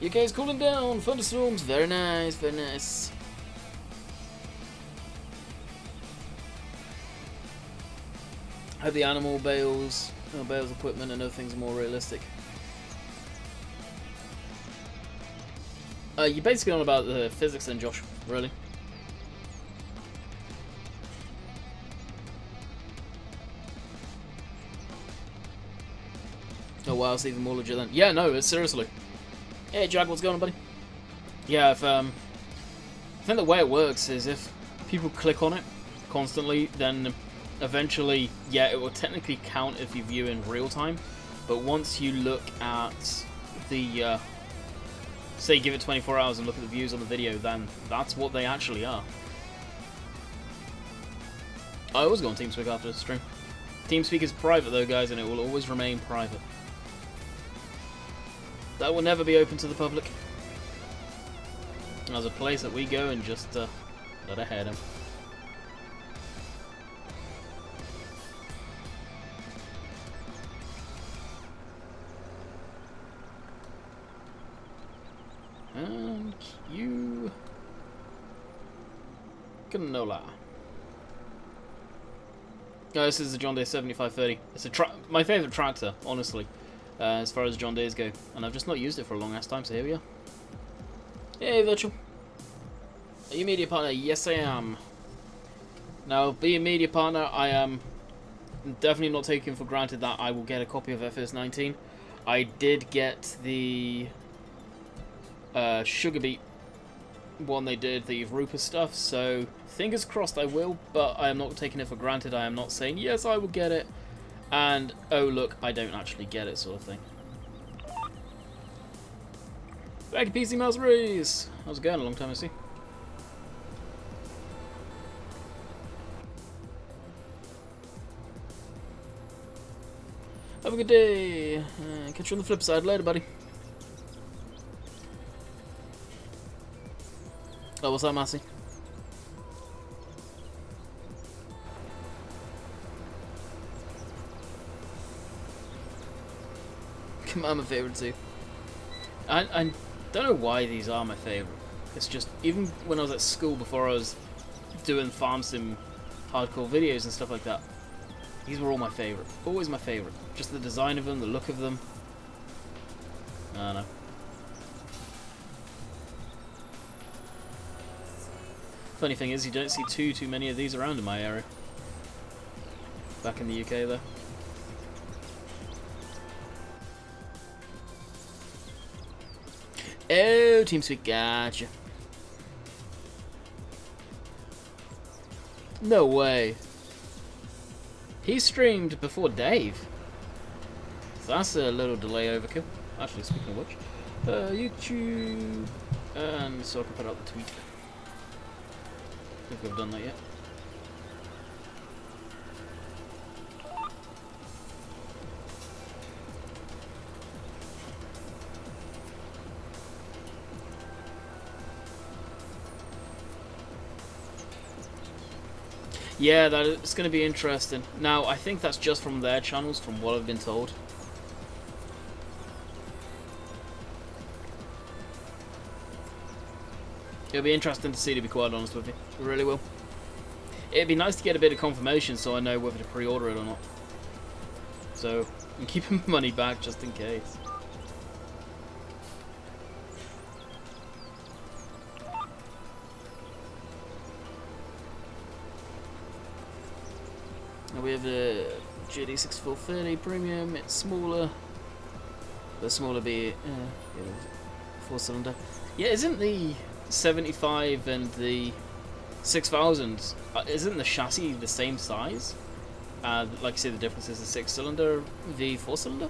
UK's cooling down, thunderstorms, very nice, very nice. Hope the animal bales equipment and other things are more realistic. You're basically on about the physics then, Josh, really. Oh wow, it's even more legit then. Yeah, no, it's seriously. Hey Jag, what's going on, buddy? Yeah, if I think the way it works is if people click on it constantly, then eventually, yeah, it will technically count if you view in real time. But once you look at the, say, give it 24 hours and look at the views on the video, then that's what they actually are. I always go on TeamSpeak after the stream. TeamSpeak is private though, guys, and it will always remain private. That will never be open to the public. There's a place that we go and just let it head him. And Q Canola. Oh, this is the John Deere 7530. It's my favourite tractor, honestly. As far as John Deere's go, and I've just not used it for a long ass time, so here we are. Hey, Virtual. Are you a media partner? Yes, I am. Now, being a media partner, I am definitely not taking for granted that I will get a copy of FS19. I did get the Sugar Beet one they did, the Rupa stuff, so fingers crossed I will, but I am not taking it for granted. I am not saying, yes, I will get it. And, oh look, I don't actually get it, sort of thing. Back to PC Mouse Race! How's it going? A long time no see. Have a good day. Catch you on the flip side. Later, buddy. Oh, what's that, Massey? Come on, my favourite too. I don't know why these are my favourite. It's just, even when I was at school before I was doing farm sim hardcore videos and stuff like that, these were all my favourite. Always my favourite. Just the design of them, the look of them. I don't know. Funny thing is, you don't see too many of these around in my area. Back in the UK, though. Oh, TeamSpeak, gotcha. No way. He streamed before Dave. So that's a little delay overkill. Actually, speaking of which, YouTube, and so I can put out the tweet. I think I've done that yet. Yeah, it's going to be interesting. Now, I think that's just from their channels, from what I've been told. It'll be interesting to see, to be quite honest with you. It really will. It'd be nice to get a bit of confirmation so I know whether to pre-order it or not. So, I'm keeping money back just in case. Now we have the GD6430 Premium. It's smaller. The smaller be 4-cylinder. Yeah, isn't the 75 and the 6000, isn't the chassis the same size? Like you say, the difference is the 6-cylinder, the 4-cylinder?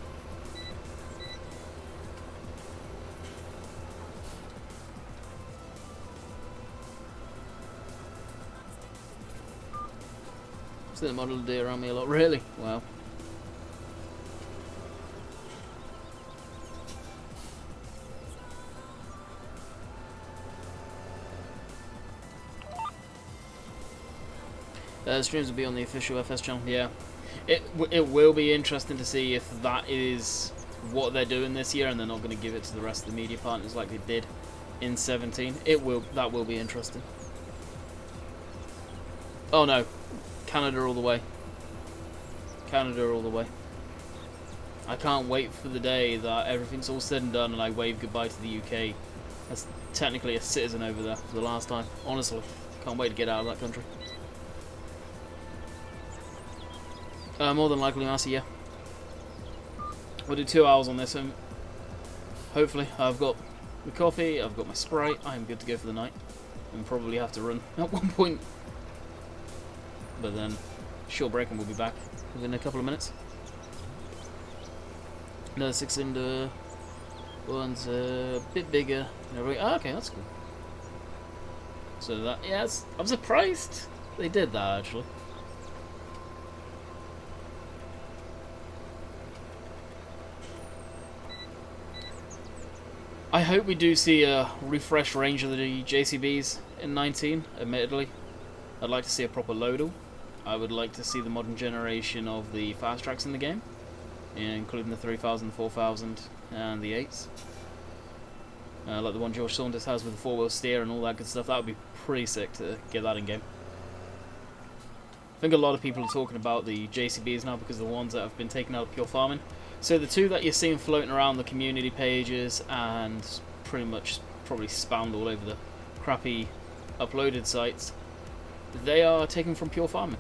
See the Model D around me a lot, really? Wow. Streams will be on the official FS channel. Yeah, it will be interesting to see if that is what they're doing this year, and they're not going to give it to the rest of the media partners like they did in 17. That will be interesting. Oh no, Canada all the way. Canada all the way. I can't wait for the day that everything's all said and done and I wave goodbye to the UK as technically a citizen over there for the last time. Honestly, can't wait to get out of that country. More than likely, Massey, yeah. We'll do 2 hours on this, and hopefully I've got my coffee, I've got my Sprite, I'm good to go for the night. And probably have to run at one point. But then, short break and we'll be back within a couple of minutes. Another 6-cylinder one's a bit bigger. Oh, okay, that's cool. So that, yeah, I'm surprised they did that, actually. I hope we do see a refreshed range of the JCBs in 19, admittedly. I'd like to see a proper loadal. I would like to see the modern generation of the fast tracks in the game, including the 3000, 4000 and the 8s. Like the one George Saunders has with the 4-wheel steer and all that good stuff. That would be pretty sick to get that in game. I think a lot of people are talking about the JCBs now because of the ones that have been taken out of pure farming. So the two that you're seeing floating around the community pages and pretty much probably spammed all over the crappy uploaded sites, they are taken from pure farming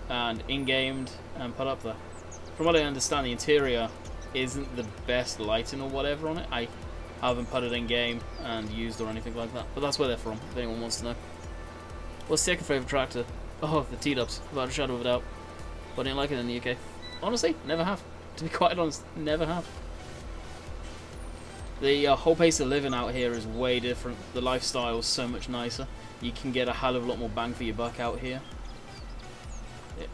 and in-gamed and put up there. From what I understand, the interior isn't the best lighting or whatever on it. I haven't put it in-game and used or anything like that, but that's where they're from, if anyone wants to know. What's the second favourite tractor? Oh, the T-dubs, without a shadow of a doubt. But I didn't like it in the UK. Honestly, never have. To be quite honest, never have. The whole pace of living out here is way different. The lifestyle is so much nicer. You can get a hell of a lot more bang for your buck out here.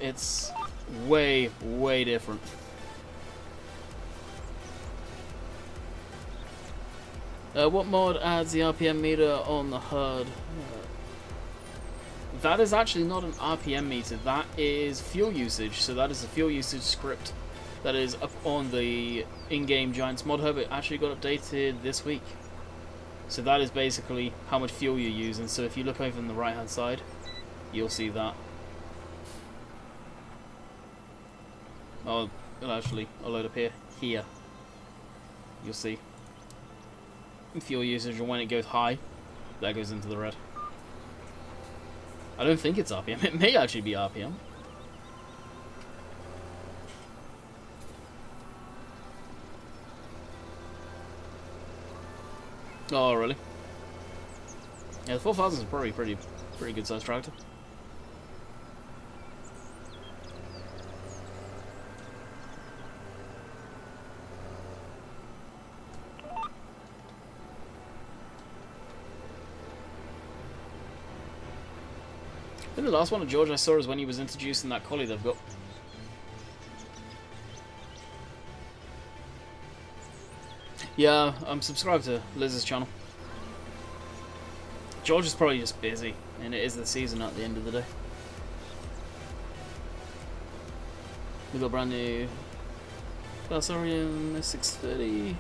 It's way, way different. What mod adds the RPM meter on the HUD? That is actually not an RPM meter, that is fuel usage. So that is a fuel usage script that is up on the in-game Giants mod hub. It actually got updated this week. So that is basically how much fuel you're using. So if you look over on the right hand side, you'll see that. Oh, it'll actually load up here. You'll see fuel usage, and when it goes high, that goes into the red. I don't think it's RPM. It may actually be RPM. Oh, really? Yeah, the 4000 is probably pretty good sized tractor. I think the last one of George I saw is when he was introducing that collie they've got. Yeah, I'm subscribed to Liz's channel. George is probably just busy, and it is the season at the end of the day. We got brand new Balsaurian S630.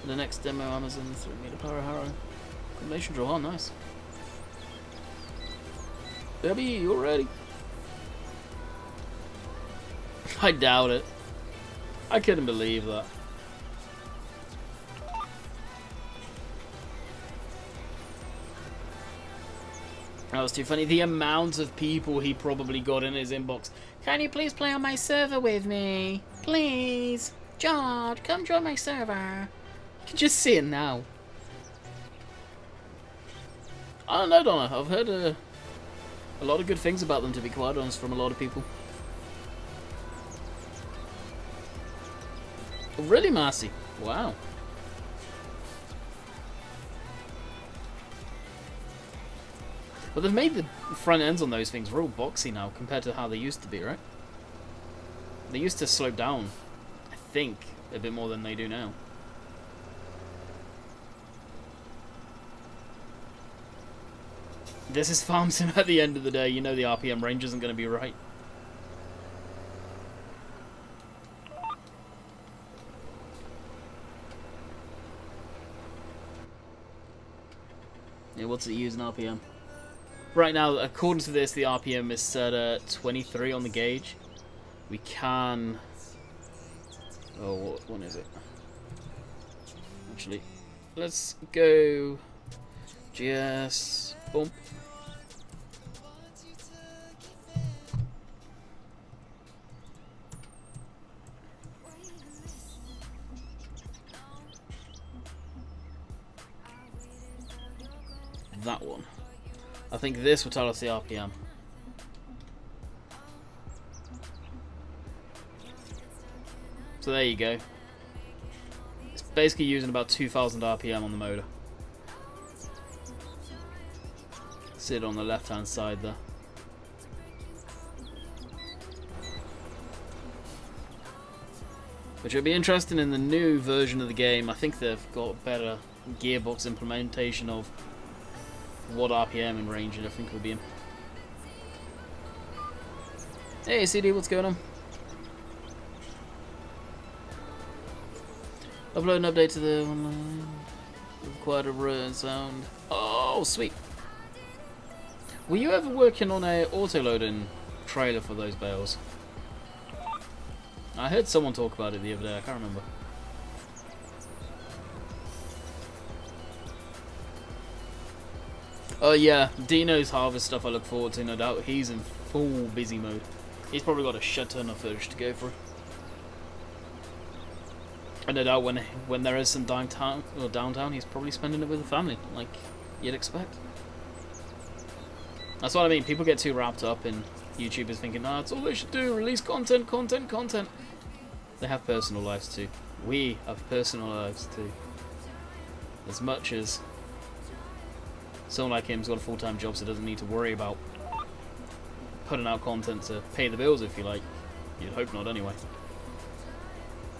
The next demo Amazon 3-meter power harrow. Combination draw, oh nice. Debbie, you ready? I doubt it. I couldn't believe that. That was too funny. The amount of people he probably got in his inbox. Can you please play on my server with me? Please. George, come join my server. You can just see it now. I don't know, Donna. I've heard a lot of good things about them, to be quite honest, from a lot of people. Really, Marcy? Wow. But they've made the front ends on those things real boxy now compared to how they used to be, right? They used to slope down, I think, a bit more than they do now. This is farm sim at the end of the day. You know the RPM range isn't going to be right. Yeah, what's it using RPM? Right now, according to this, the RPM is set at 23 on the gauge. We can... Oh, what one is it? Actually, let's go... GS... Boom. That one. I think this will tell us the RPM. So there you go. It's basically using about 2,000 RPM on the motor. Sit on the left hand side there. Which will be interesting in the new version of the game. I think they've got better gearbox implementation of what RPM and range and everything will be in. Hey CD, what's going on? Upload an update to the online. Required a run sound. Oh, sweet. Were you ever working on a auto-loading trailer for those bales? I heard someone talk about it the other day, I can't remember. Oh yeah, Dino's harvest stuff I look forward to, no doubt. He's in full busy mode. He's probably got a shit ton of footage to go through. And no doubt when there is some downtime, he's probably spending it with the family, like you'd expect. That's what I mean, people get too wrapped up in YouTubers thinking, nah, that's all they should do, release content. They have personal lives too. We have personal lives too. As much as someone like him's got a full-time job, so doesn't need to worry about putting out content to pay the bills, if you like. You'd hope not, anyway.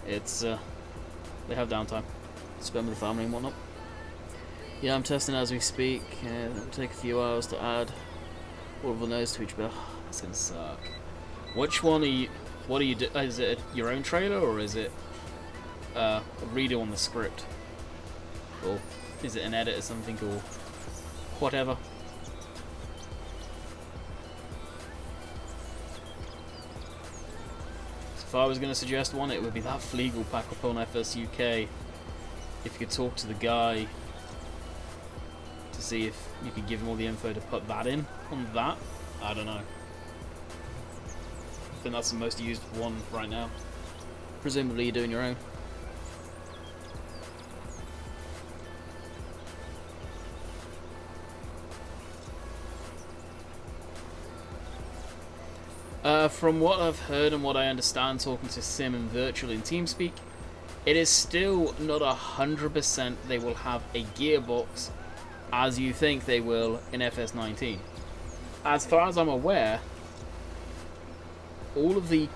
It's, they have downtime. Spend with the family and whatnot. Yeah, I'm testing as we speak. It'll take a few hours to add audible notes to each bit. That's gonna suck. Which one are you? What are you do? Is it your own trailer or is it a redo on the script? Or is it an edit or something or whatever? So if I was gonna suggest one, it would be that Fleagle pack up on FS UK. If you could talk to the guy to see if you could give him all the info to put that in on that, I don't know. I think that's the most used one right now. Presumably you're doing your own. From what I've heard and what I understand talking to Sim and Virtual in TeamSpeak, it is still not 100% they will have a gearbox as you think they will in FS19. As far as I'm aware, all of the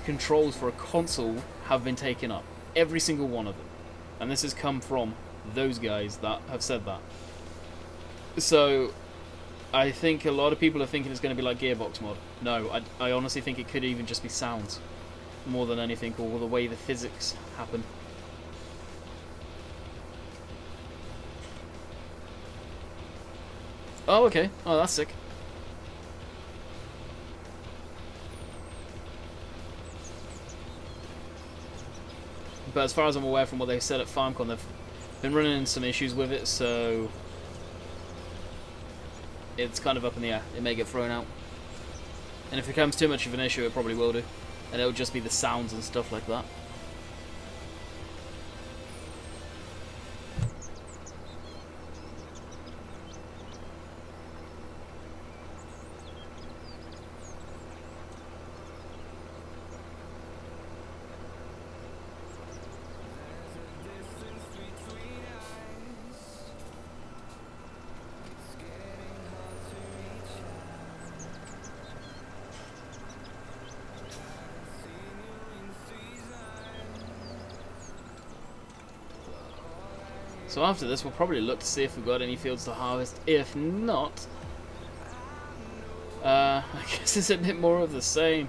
controls for a console have been taken up. Every single one of them. And this has come from those guys that have said that. So, I think a lot of people are thinking it's going to be like Gearbox mod. No, I honestly think it could even just be sounds. More than anything, or the way the physics happen. Oh, okay. Oh, that's sick. But as far as I'm aware from what they said at FarmCon, they've been running into some issues with it, so it's kind of up in the air. It may get thrown out. And if it becomes too much of an issue, it probably will do. And it'll just be the sounds and stuff like that. So after this, we'll probably look to see if we've got any fields to harvest. If not, I guess it's a bit more of the same.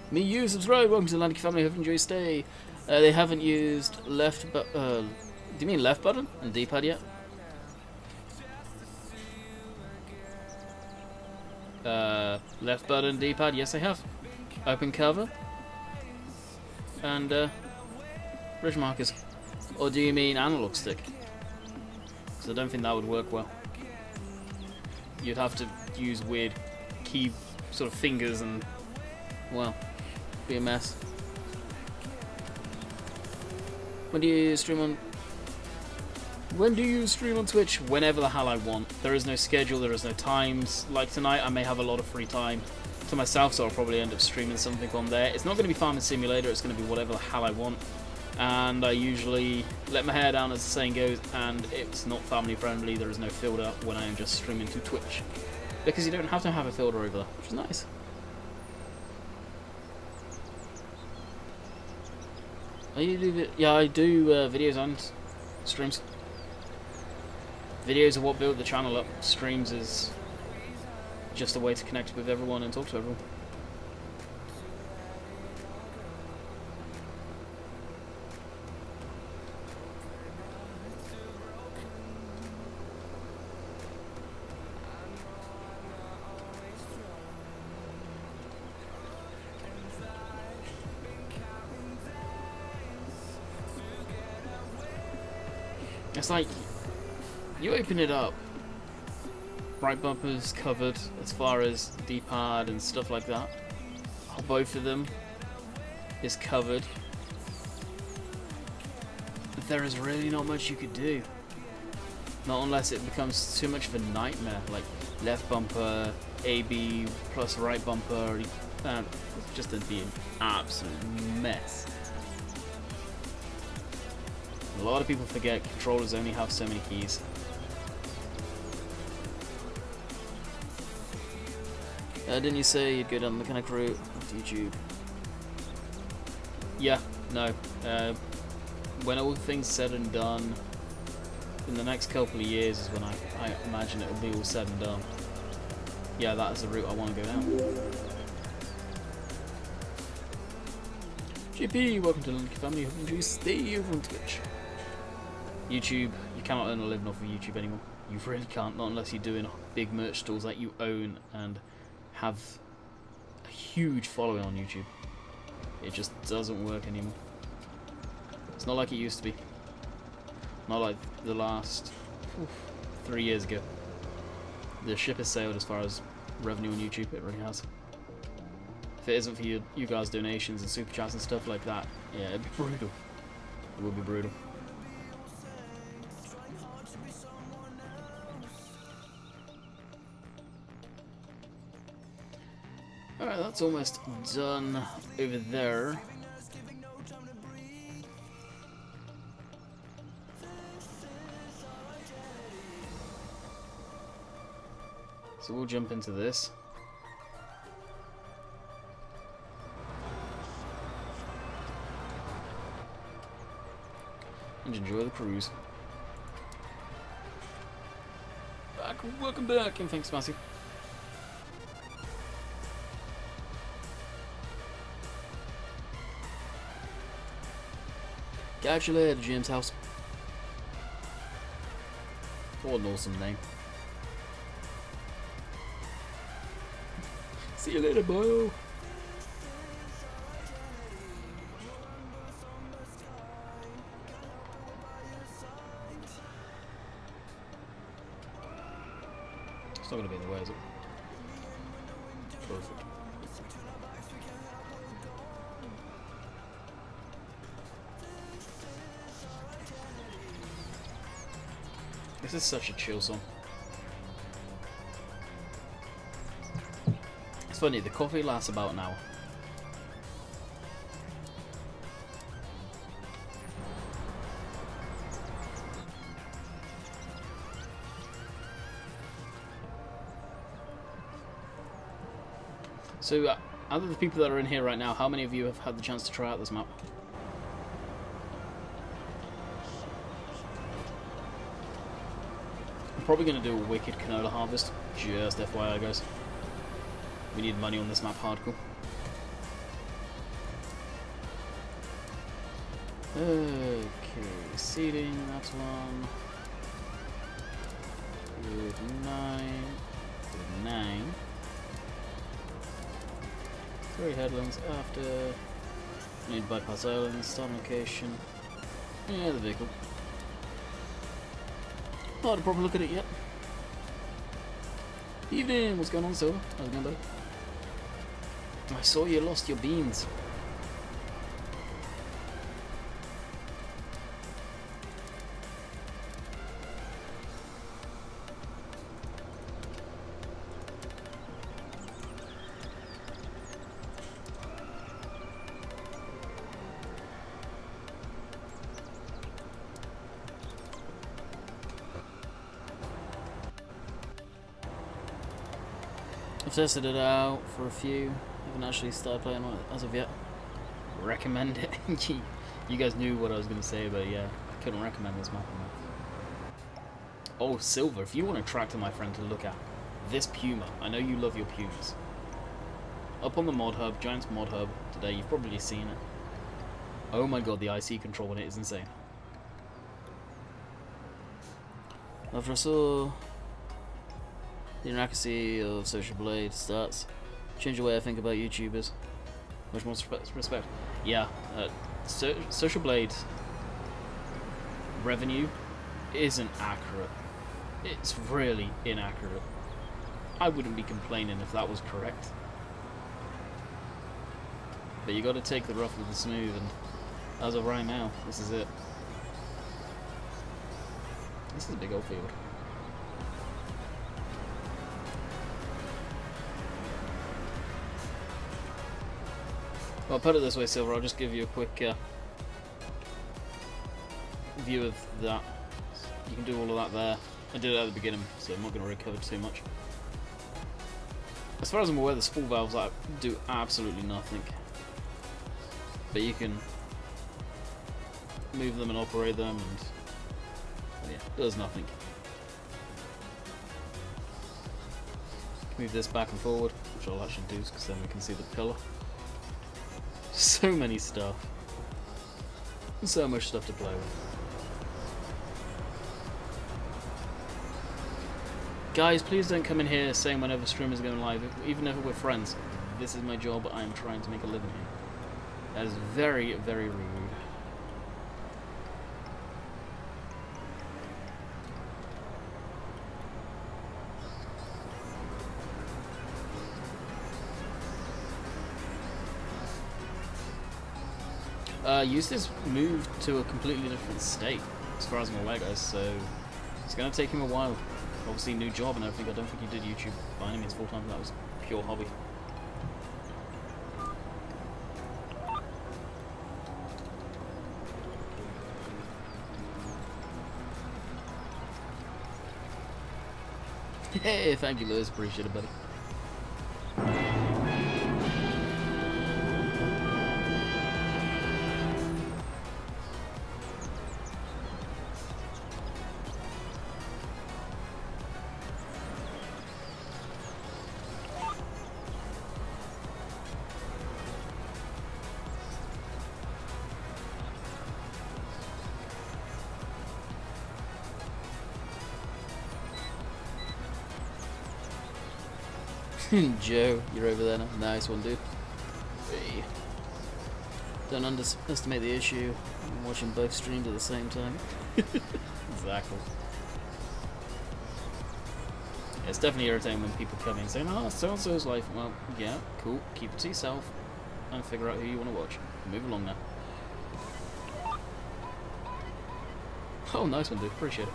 Me, you, subscribe, welcome to the Landic family, hope you enjoy your stay. They haven't used left do you mean left button and D-pad yet? Left button, D-pad, yes I have. Open cover. And bridge markers. Or do you mean analog stick? Because I don't think that would work well. You'd have to use weird key sort of fingers and, well, be a mess. When do you stream on? When do you stream on Twitch? Whenever the hell I want. There is no schedule, there is no times. Like tonight, I may have a lot of free time to myself, so I'll probably end up streaming something on there. It's not going to be Farming Simulator, it's going to be whatever the hell I want. And I usually let my hair down, as the saying goes, and it's not family friendly, there is no filter when I am just streaming to Twitch. Because you don't have to have a filter over there, which is nice. Yeah, I do videos and streams. Videos are what build the channel up. Streams is just a way to connect with everyone and talk to everyone. It's like, you open it up, right bumper's covered as far as D-pad and stuff like that. Both of them is covered. But there is really not much you could do. Not unless it becomes too much of a nightmare, like left bumper, AB plus right bumper, it's just going to be an absolute mess. A lot of people forget controllers only have so many keys. Didn't you say you'd go down the mechanic route after YouTube? Yeah, no. when all things said and done, in the next couple of years is when I imagine it will be all said and done. Yeah, that is the route I want to go down. GP, welcome to the Linky family. Hope you enjoy stay over on Twitch. YouTube, you cannot earn a living off of YouTube anymore. You really can't, not unless you're doing big merch stores that you own and have a huge following on YouTube. It just doesn't work anymore. It's not like it used to be. Not like the last 3 years ago. The ship has sailed as far as revenue on YouTube, it really has. If it isn't for you guys' donations and super chats and stuff like that, yeah, it'd be brutal. It would be brutal. Alright, that's almost done over there. So we'll jump into this. And enjoy the cruise. Welcome back, and thanks, Massey. Catch you later, Jim's house. What an awesome name. See you later, boy. It's not going to be in the way, is it? Perfect. This is such a chill song. It's funny, the coffee lasts about an hour. So, out of the people that are in here right now, how many of you have had the chance to try out this map? I'm probably going to do a wicked canola harvest, just FYI guys. We need money on this map hardcore. Okay, seeding, that's one. Good 9. Good 9. 3 headlands after. Need bypass island, start location. Yeah, the vehicle. Not had a proper look at it yet. Evening, what's going on, Silver? How's it going, buddy? I saw you lost your beans. I've tested it out for a few. Haven't actually started playing on it as of yet. Recommend it. You guys knew what I was going to say, but yeah, I couldn't recommend this map enough. Oh, Silver, if you want a tractor, my friend, to look at, this Puma, I know you love your Pumas. Up on the mod hub, Giants mod hub today, you've probably seen it. Oh my god, the IC control on it is insane. After I saw the inaccuracy of Social Blade starts, change the way I think about YouTubers. Much more respect. Yeah, Social Blade revenue isn't accurate. It's really inaccurate. I wouldn't be complaining if that was correct. But you got to take the rough with the smooth, and as of right now, this is it. This is a big old field. Well, I'll put it this way, Silver, I'll just give you a quick view of that. You can do all of that there. I did it at the beginning, so I'm not going to recover too much. As far as I'm aware, the spool valves do absolutely nothing. But you can move them and operate them, and well, yeah, does nothing. Move this back and forward, which I'll actually do because then we can see the pillar. So many stuff. So much stuff to play with. Guys, please don't come in here saying whenever streamers are going live, even if we're friends. This is my job, I am trying to make a living here. That is very, very rude. Eustace moved to a completely different state, as far as I'm aware, guys, so it's going to take him a while. Obviously, new job and everything. I don't think he did YouTube by any means full time. That was pure hobby. Hey, thank you, Lewis. Appreciate it, buddy. Joe, you're over there now. Nice one, dude. Hey. Don't underestimate the issue. I'm watching both streams at the same time. Exactly. Yeah, it's definitely irritating when people come in saying, "Oh, so-and-so's life." Well, yeah, cool. Keep it to yourself and figure out who you want to watch. Move along now. Oh, nice one, dude. Appreciate it.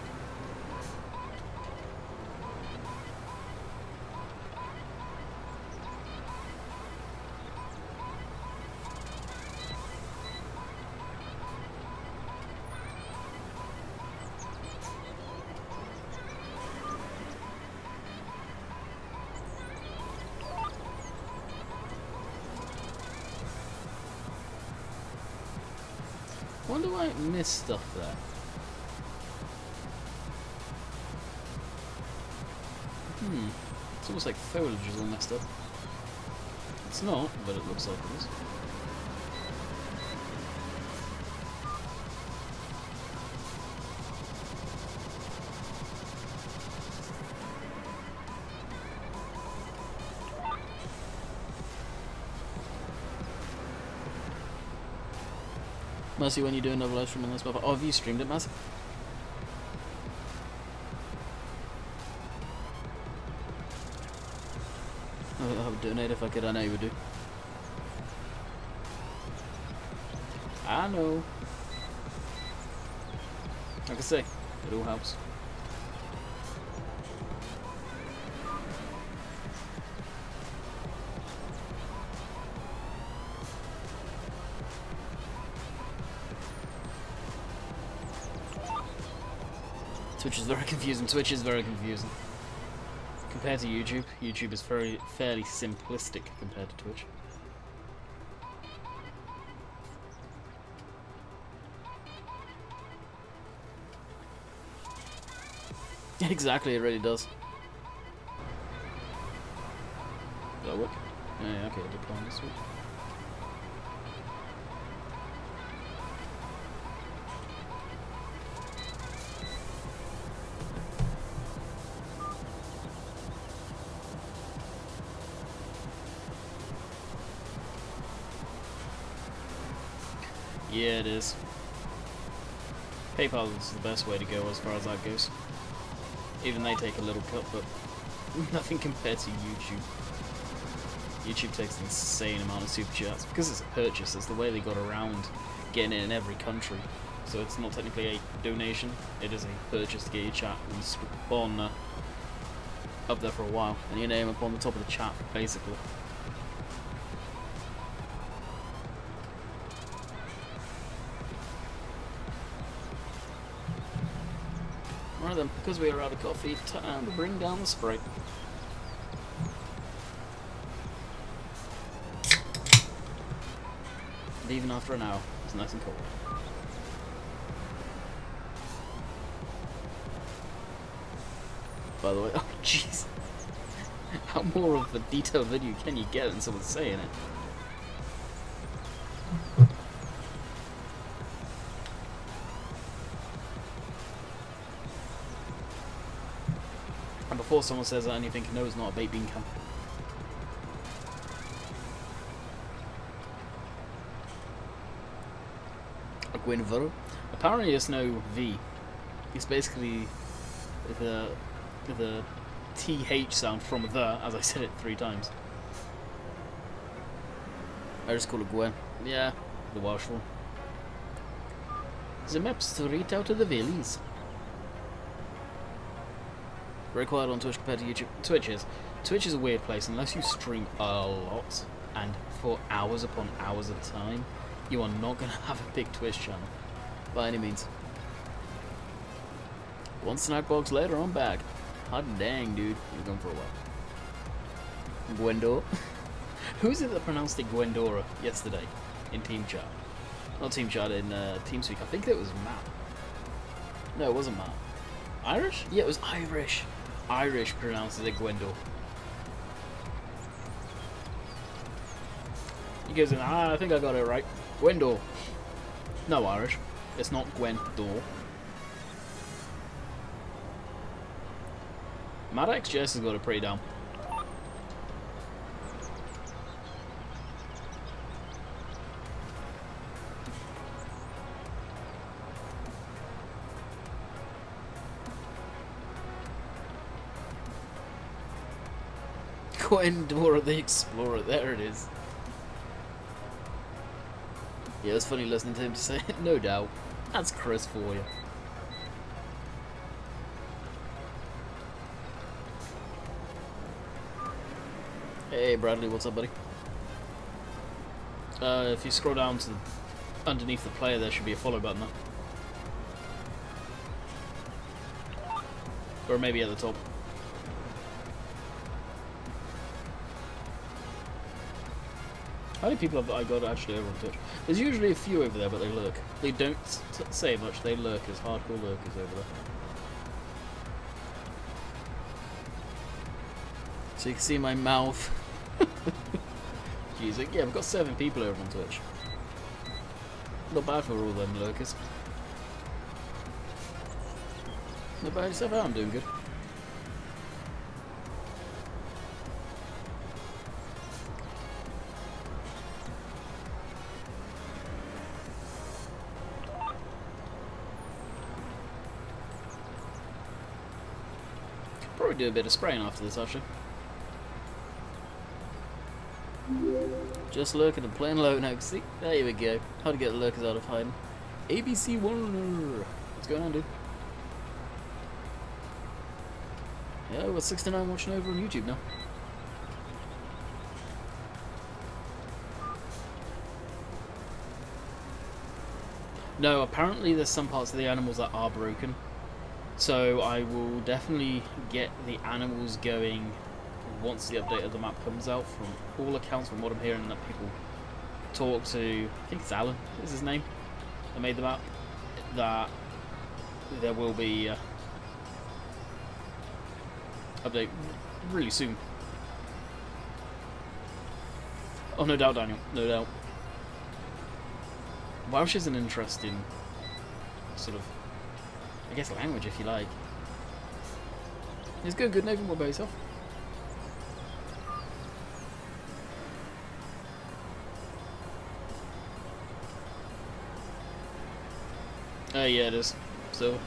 Wonder why I missed stuff there. It's almost like foliage is all messed up. It's not, but it looks like it is. Mercy, when you do another live stream on this, oh, have you streamed it, Mercy? I would donate if I could, I know you would do. I know. Like I say, it all helps. Twitch is very confusing. Twitch is very confusing. Compared to YouTube, YouTube is fairly simplistic compared to Twitch. Exactly, it really does. Did that work? Yeah, okay, I did plan this week. Yeah, it is. PayPal is the best way to go as far as that goes. Even they take a little cut, but nothing compared to YouTube. YouTube takes an insane amount of super chats because it's a purchase. It's the way they got around getting it in every country. So it's not technically a donation. It is a purchase to get your chat on up there for a while, and your name up on the top of the chat, basically. Right then, because we are out of coffee, time to bring down the Sprite. And even after an hour, it's nice and cold. by the way. Oh, jeez. How more of a detailed video can you get than someone saying it? And before someone says that, anything, no, it's not a baked bean can. A Gwenddwr. Apparently, there's no V. It's basically the TH sound from the, as I said it 3 times. I just call it Gwen. Yeah, the Welsh one. The map straight out of the valleys. Very quiet on Twitch compared to YouTube. Twitch is a weird place. Unless you stream a lot and for hours upon hours at a time, you are not going to have a big Twitch channel by any means. One snack box later, I'm back. Hot dang, dude. You're going for a while. Gwenddwr. Who is it that pronounced it Gwenddwr yesterday in Team Chat? Not Team Chat, in TeamSpeak. I think it was Matt. No, it wasn't Matt. Irish? Yeah, it was Irish. Irish pronounces it Gwenddwr. He goes in, I think I got it right. Gwenddwr. No, Irish. It's not Gwenddwr. Mad XJS has got it pretty down. Gwenddwr the Explorer, there it is. Yeah, it's funny listening to him say it, no doubt. That's Chris for you. Hey Bradley, what's up, buddy? If you scroll down to underneath the player, there should be a follow button there. Or maybe at the top. How many people have I got actually over on Twitch? There's usually a few over there, but they lurk. They don't say much, they lurk as hardcore lurkers over there. So you can see my mouth. Jeez, yeah, we've got 7 people over on Twitch. Not bad for all them lurkers. Not bad yourself out, I'm doing good. Probably do a bit of spraying after this, actually. Just lurking and playing low now. See, there we go. How to get the lurkers out of hiding. ABC Warner. What's going on, dude? Yeah, we've got 69 watching over on YouTube now. No, apparently there's some parts of the animals that are broken. So I will definitely get the animals going once the update of the map comes out. From all accounts, from what I'm hearing, that people talk to, I think it's Alan is his name, that made the map, that there will be update really soon. Oh, no doubt, Daniel, no doubt. Welsh is an interesting sort of, I guess, language, if you like. It's good, Nathan. What about yourself? Yeah, it is. So.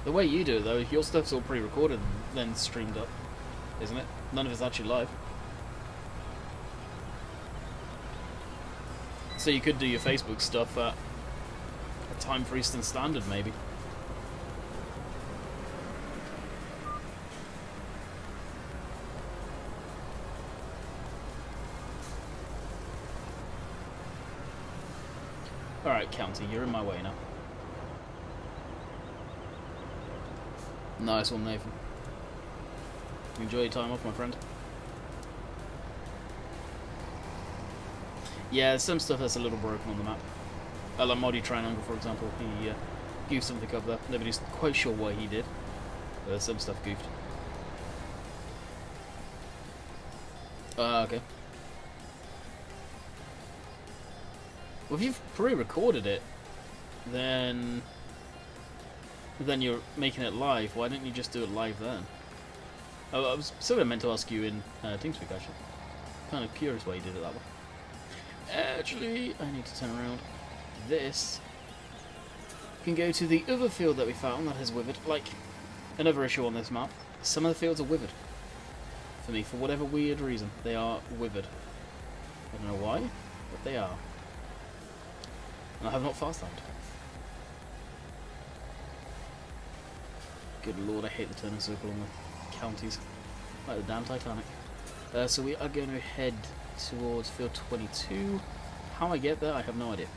The way you do it, though, your stuff's all pre-recorded and then streamed up, isn't it? None of it's actually live. So you could do your Facebook stuff at a time for Eastern Standard, maybe. Alright, County, you're in my way now. Nice one, Nathan. Enjoy your time off, my friend. Yeah, some stuff that's a little broken on the map. Like Modi Triangle, for example, he goofed something up there. Nobody's quite sure why he did. But some stuff goofed. Okay. Well, if you've pre-recorded it, then you're making it live. Why didn't you just do it live then? I was sort of meant to ask you in TeamSpeak, actually. Kind of curious why you did it that way. Actually, I need to turn around. This can go to the other field that we found that has withered. Like, another issue on this map. Some of the fields are withered. For me, for whatever weird reason, they are withered. I don't know why, but they are. And I have not fast timed. Good lord, I hate the turning circle on the counties. Like the damn Titanic. So we are going to head towards field 22. How I get there, I have no idea.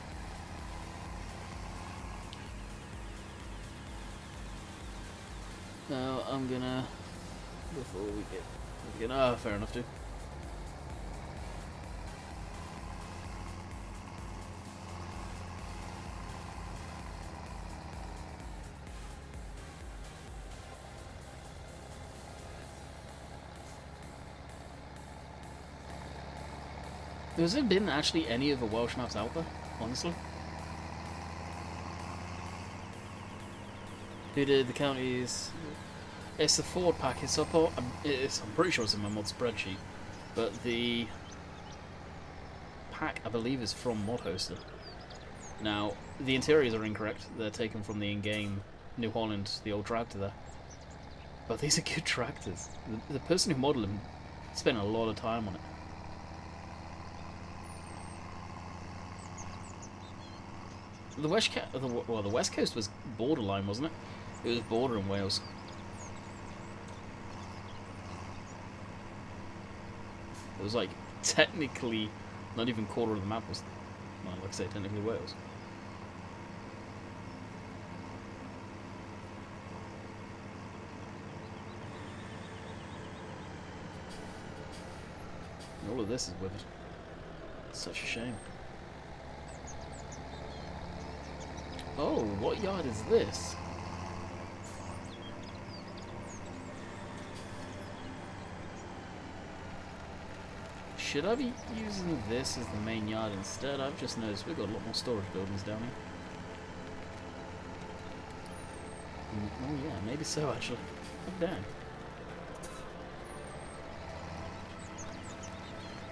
Now I'm gonna, before we get, ah, fair enough too. Has there been actually any of the Welsh maps out there, honestly? Who did the counties? It's the Ford pack. It's up. I'm pretty sure it's in my mod spreadsheet, but the pack I believe is from Mod Hoster. Now the interiors are incorrect. They're taken from the in-game New Holland, the old tractor there. But these are good tractors. The person who modelled them spent a lot of time on it. The West Coast was borderline, wasn't it? It was bordering Wales. It was like technically not even quarter of the map was, well, like I say, technically Wales. And all of this is withered. It's such a shame. Oh, what yard is this? Should I be using this as the main yard instead? I've just noticed we've got a lot more storage buildings down here. Oh yeah, maybe so actually. Oh damn.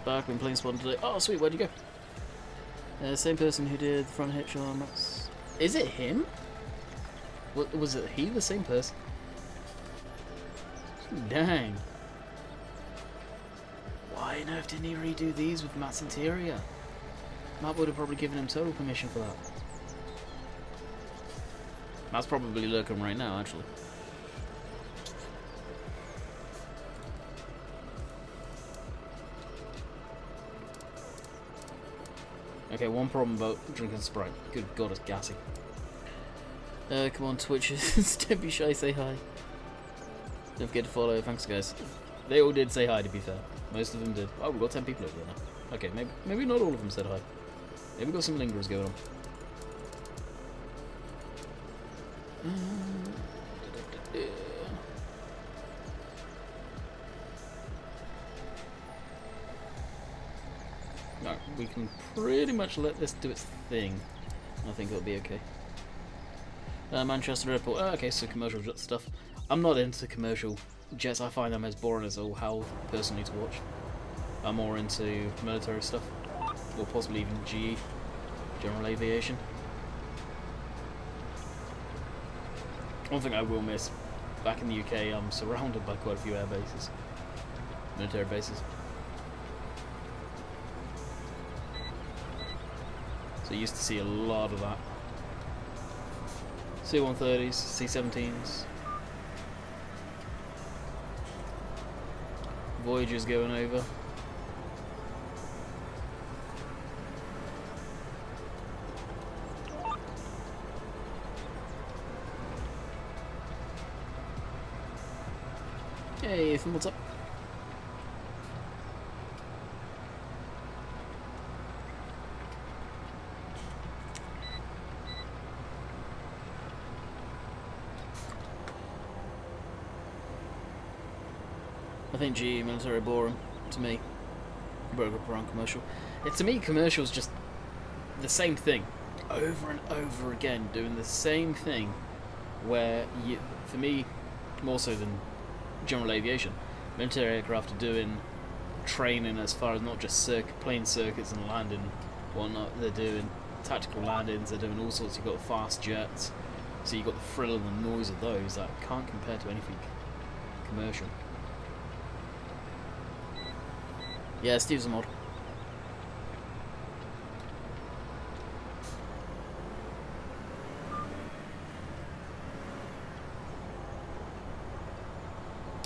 Back in playing spawn today. Oh sweet, where'd you go? Same person who did the front hitch on that's... Is it him? Was it he, the same person? Dang. Why on earth didn't he redo these with Matt's interior? Matt would have probably given him total permission for that. Matt's probably lurking right now, actually. Okay, one problem about drinking Sprite. Good god, it's gassy. Come on, Twitchers. Don't be shy, say hi. Don't forget to follow. Thanks, guys. They all did say hi, to be fair. Most of them did. Oh, we've got 10 people over there now. Okay, maybe not all of them said hi. Maybe we've got some lingerers going on. No, we can pretty much let this do its thing. I think it'll be okay. Manchester Airport. Okay, so commercial jet stuff. I'm not into commercial jets. I find them as boring as all hell, personally, to watch. I'm more into military stuff, or possibly even GE, general aviation. One thing I will miss, back in the UK, I'm surrounded by quite a few air bases, military bases. So I used to see a lot of that. C-130s, C-17s, Voyagers going over. Hey Ethan, what's up? I think GE military are boring to me. Broke up around commercial. To me, commercial is just the same thing over and over again, doing the same thing. Where for me, more so than general aviation, military aircraft are doing training as far as not just plane circuits and landing, whatnot. They're doing tactical landings. They're doing all sorts. You've got fast jets, so you've got the thrill and the noise of those that can't compare to anything commercial. Yeah, Steve's a mod.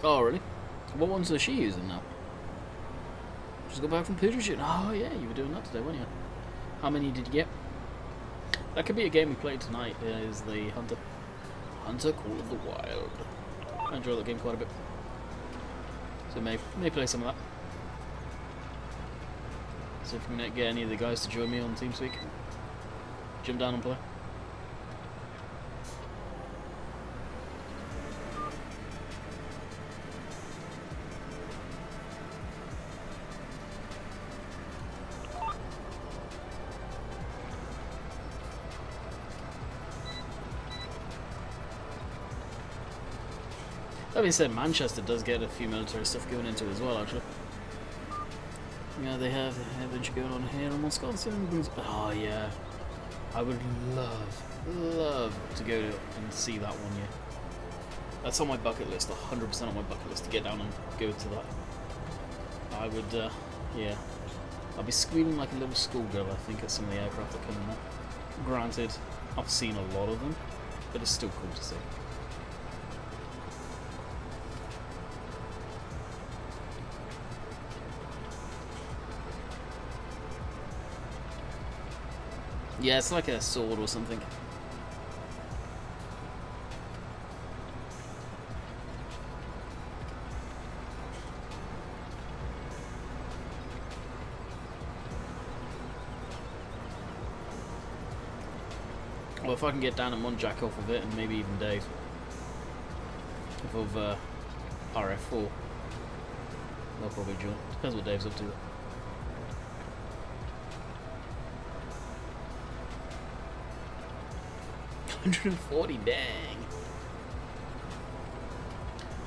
Oh, really? What ones is she using now? Just got back from Poodle shooting. Oh, yeah, you were doing that today, weren't you? How many did you get? That could be a game we played tonight, is the Hunter. Hunter Call of the Wild. I enjoy that game quite a bit. So may play some of that. See if we can get any of the guys to join me on TeamSpeak. Jump down and play. That being said, Manchester does get a few military stuff going into it as well, actually. Yeah, they have a bunch going on here in Wisconsin. Oh yeah, I would love to go to and see that one. Yeah, that's on my bucket list. 100% on my bucket list to get down and go to that. I would, yeah. I'll be squealing like a little schoolgirl, I think, at some of the aircraft that come in there. Granted, I've seen a lot of them, but it's still cool to see. Yeah, it's like a sword or something. Well, if I can get Dan and Monjack off of it, and maybe even Dave, of RF4, they'll probably join. Depends what Dave's up to. 140, dang.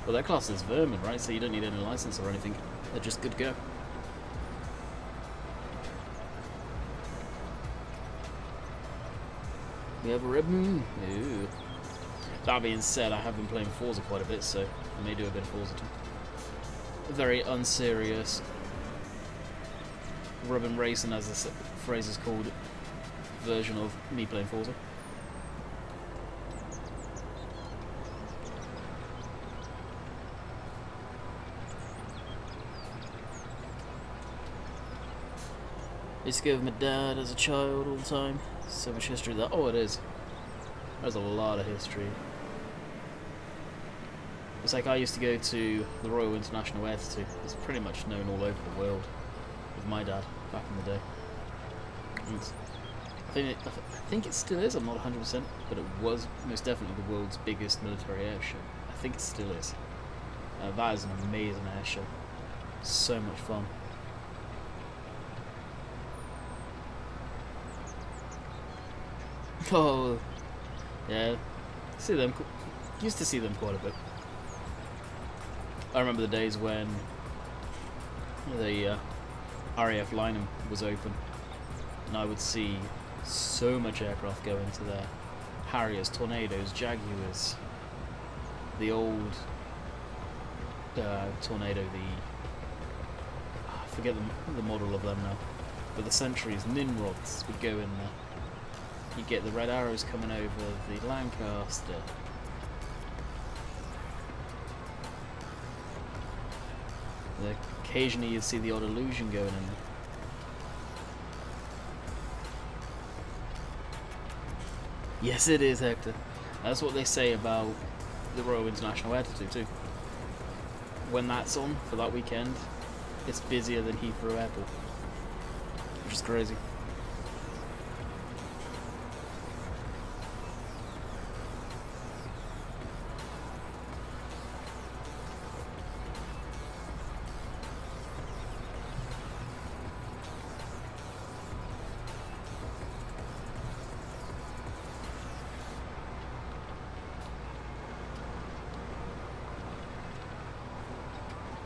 Well, that class is vermin, right? So you don't need any license or anything. They're just good to go. We have a red moon. Ooh. That being said, I have been playing Forza quite a bit, so I may do a bit of Forza too. A very unserious rubbing racing, as the phrase is called, version of me playing Forza. I used to go with my dad as a child all the time. So much history there. Oh, it is. There's a lot of history. It's like I used to go to the Royal International Air Institute. It's pretty much known all over the world with my dad back in the day. And I think it still is. I'm not 100%, but it was most definitely the world's biggest military air show. I think it still is. That is an amazing air show. So much fun. Oh, yeah. See them. Used to see them quite a bit. I remember the days when the RAF Lynham was open, and I would see so much aircraft go into there. Harriers, Tornadoes, Jaguars, the old Tornado, I forget the model of them now, but the Sentries, Nimrods would go in there. You get the Red Arrows coming over, the Lancaster. Occasionally you'd see the odd Illusion going in there. Yes, it is, Hector. That's what they say about the Royal International Air Institute too. When that's on for that weekend, it's busier than Heathrow Airport, which is crazy.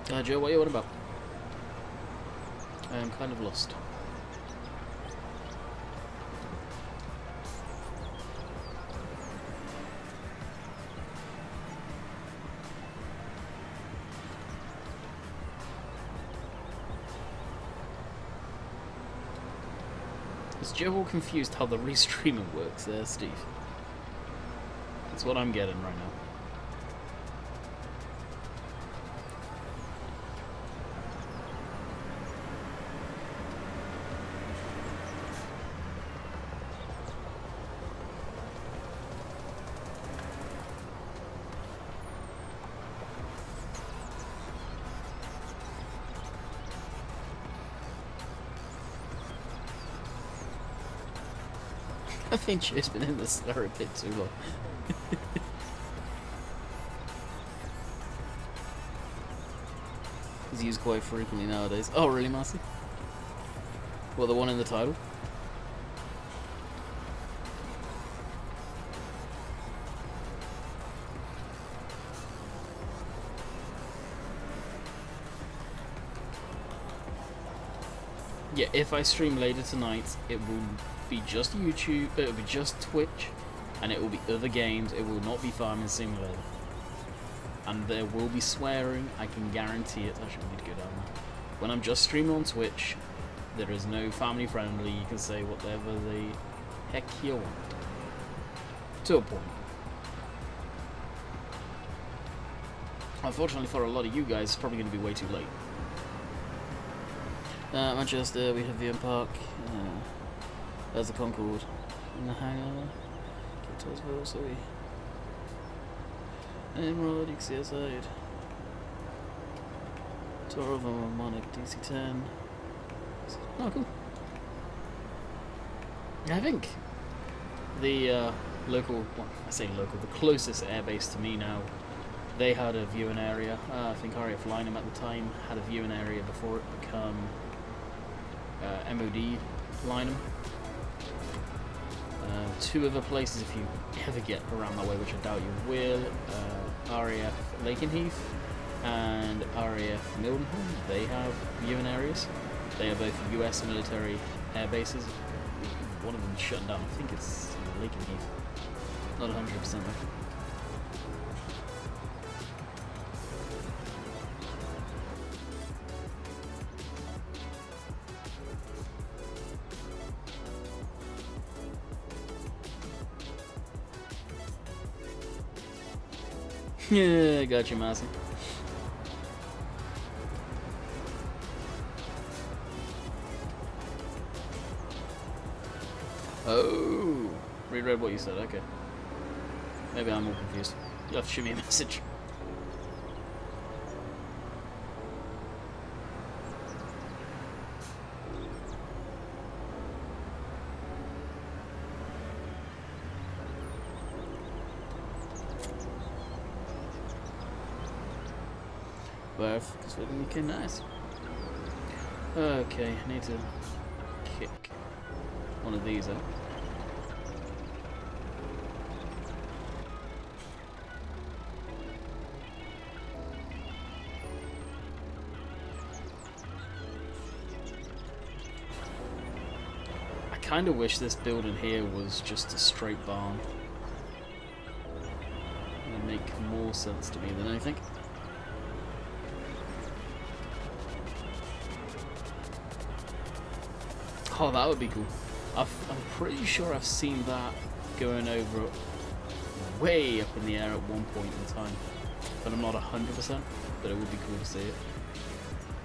Joe, what are you on about? I am kind of lost. Is Joe all confused how the restreaming works there, Steve? That's what I'm getting right now. I think Joe's been in this for a bit too long. He's used quite frequently nowadays. Oh, really, Marcy? Well, the one in the title? Yeah, if I stream later tonight, it will be just YouTube, it will be just Twitch, and it will be other games. It will not be Farming Simulator. And there will be swearing, I can guarantee it. Actually, we need to go down there. When I'm just streaming on Twitch, there is no family friendly. You can say whatever the heck you want. To a point. Unfortunately for a lot of you guys, it's probably going to be way too late. Manchester, we have VM Park. There's the Concorde. In the hangar. Get towards Velocity. Emerald, you can see outside. Tour of a Monarch DC-10. Oh, cool. I think the local, well, I say local, the closest airbase to me now, they had a viewing area. I think RAF Lynham at the time had a viewing area before it became MOD Lynham. Two other places, if you ever get around that way, which I doubt you will, RAF Lakenheath and RAF Mildenhall, they have viewing areas. They are both US military air bases. One of them is shutting down, I think it's Lakenheath. Not 100% though. Yeah, got you, Massey. Oh, reread what you said. Okay, maybe I'm more confused. You'll have to shoot me a message. Because we're going to be nice. Okay, I need to kick one of these out. I kind of wish this building here was just a straight barn. It would make more sense to me than anything. Oh, that would be cool. I'm pretty sure I've seen that going over way up in the air at one point in time. But I'm not 100%, but it would be cool to see it.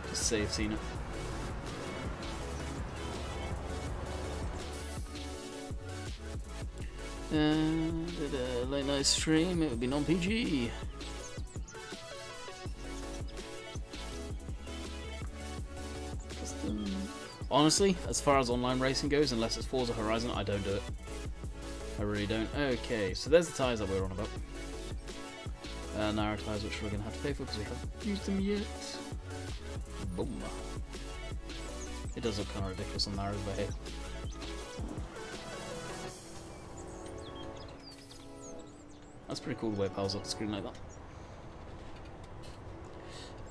Just say I've seen it. Late night stream, it would be non-PG. Honestly, as far as online racing goes, unless it's Forza Horizon, I don't do it. I really don't. Okay, so there's the tyres that we're on about. Narrow tyres, which we're going to have to pay for because we haven't used them yet. Boom. It does look kind of ridiculous on narrows, but hey. That's pretty cool the way it powers up the screen like that.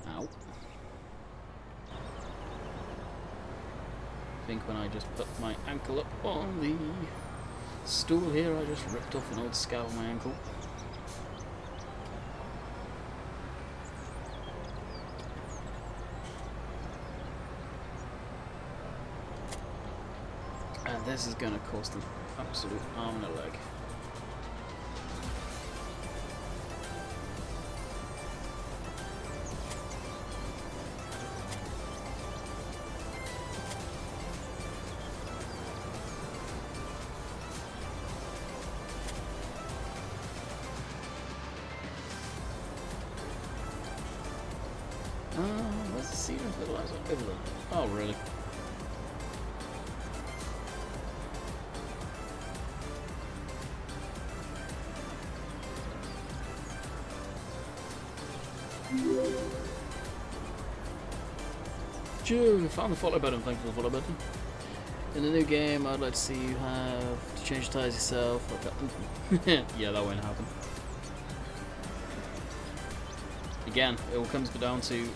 Ow. think when I just put my ankle up on the stool here, I just ripped off an old scab on my ankle. And this is going to cost an absolute arm and a leg. Where's the seed and fertilizer? Over there. Oh, really? Joe, found the follow button. Thank you for the follow button. In the new game, I'd like to see you have to change the tires yourself. Yeah, that won't happen. Again, it all comes down to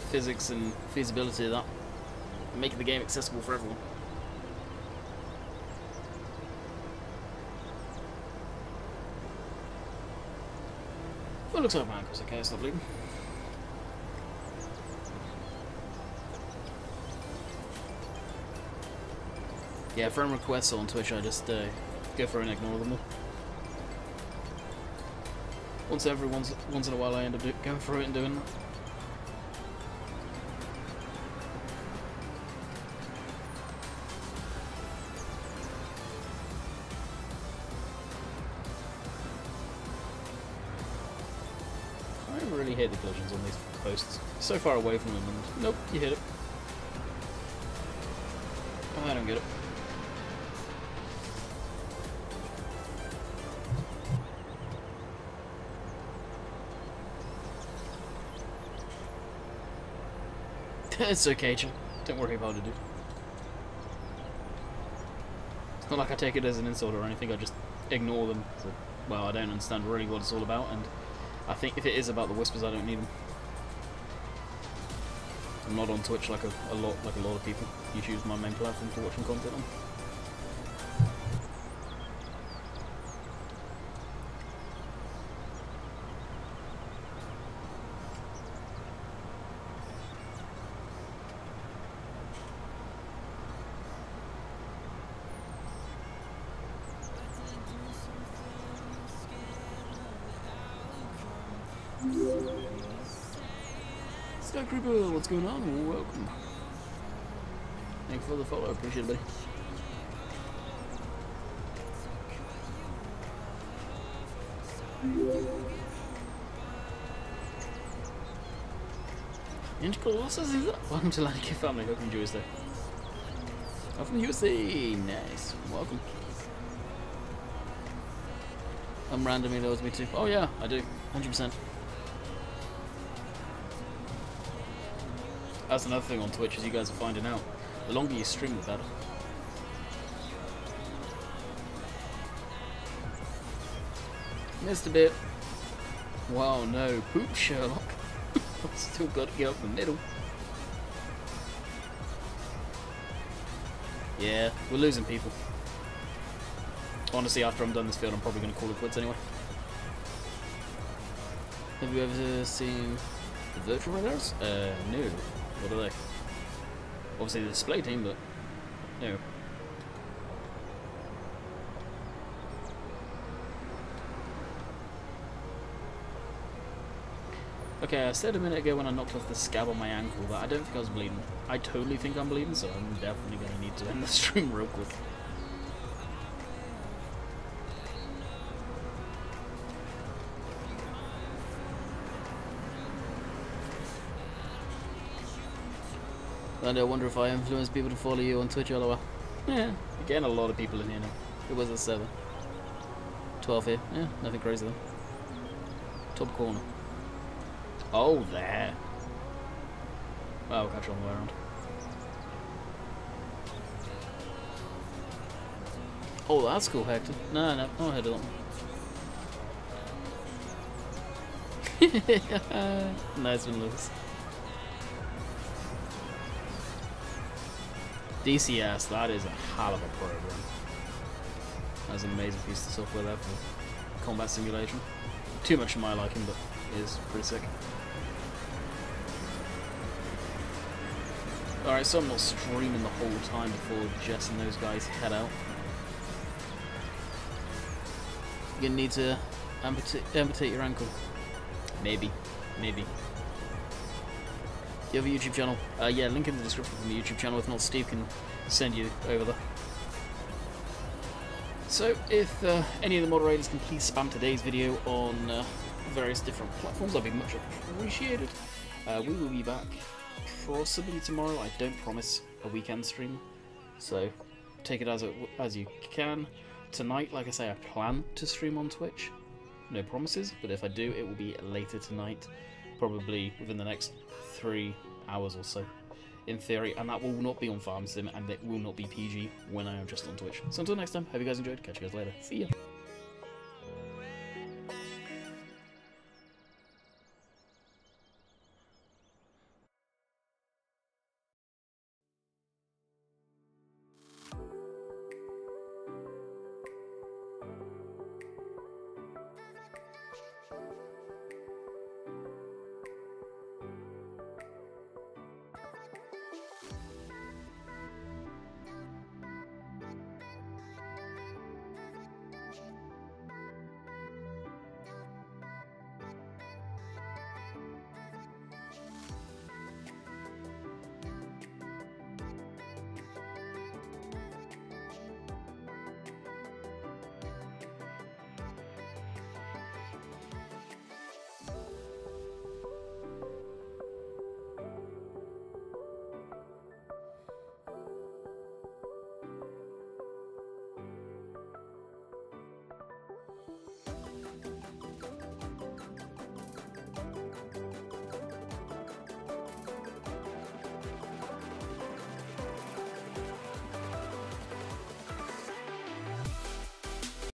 physics and feasibility of that, making the game accessible for everyone. Well, it looks like my ankle's okay, it's not bleeding. Yeah, friend requests on Twitch, I just go through and ignore them all. Once in a while I end up going through it and doing that. I really hate the collisions on these posts. So far away from them and nope, you hit it. I don't get it. It's okay, Jim. Don't worry about it, dude. It's not like I take it as an insult or anything, I just ignore them. So, well, I don't understand really what it's all about, and I think if it is about the whispers, I don't need them. I'm not on Twitch like a lot of people. YouTube's my main platform for watching content on. Sky Creeper, what's going on? Welcome. Thank you for the follow, appreciate it, buddy. Ninja Colossus, is that? Welcome to Lanky family, hope you enjoy your stay. I'm from the USA, nice, welcome. Randomly knows me too. Oh yeah, I do, 100%. That's another thing on Twitch, as you guys are finding out. The longer you stream, the better. Missed a bit. Wow, no. Poop, Sherlock. I've still got to get up the middle. Yeah, we're losing people. Honestly, after I'm done this field, I'm probably going to call it quits anyway. Have you ever seen the virtual radars? No. What are they? Obviously the display team, but no. Okay, I said a minute ago when I knocked off the scab on my ankle that I don't think I was bleeding. I totally think I'm bleeding, so I'm definitely going to need to end the stream real quick. And I wonder if I influence people to follow you on Twitch, lol. Yeah, again, a lot of people in here now. It was a 7. 12 here. Yeah, nothing crazy though. Top corner. Oh, there. Well, we'll catch you on the way around. Oh, that's cool, Hector. No, I'll head on. Nice one, Lewis. DCS, that is a hell of a program. That's an amazing piece of software there for combat simulation. Too much for my liking, but it is pretty sick. Alright, so I'm not streaming the whole time before Jess and those guys head out. You're gonna need to amputate your ankle. Maybe. Maybe. Do you have a YouTube channel? Yeah, link in the description from the YouTube channel. If not, Steve can send you over there. So, if any of the moderators can please spam today's video on various different platforms, that'd be much appreciated. We will be back possibly tomorrow. I don't promise a weekend stream, so take it as you can. Tonight, like I say, I plan to stream on Twitch. No promises, but if I do, it will be later tonight, probably within the next 3 hours or so, in theory, and that will not be on Farm Sim, and it will not be PG when I am just on Twitch. So until next time, hope you guys enjoyed. Catch you guys later. See ya.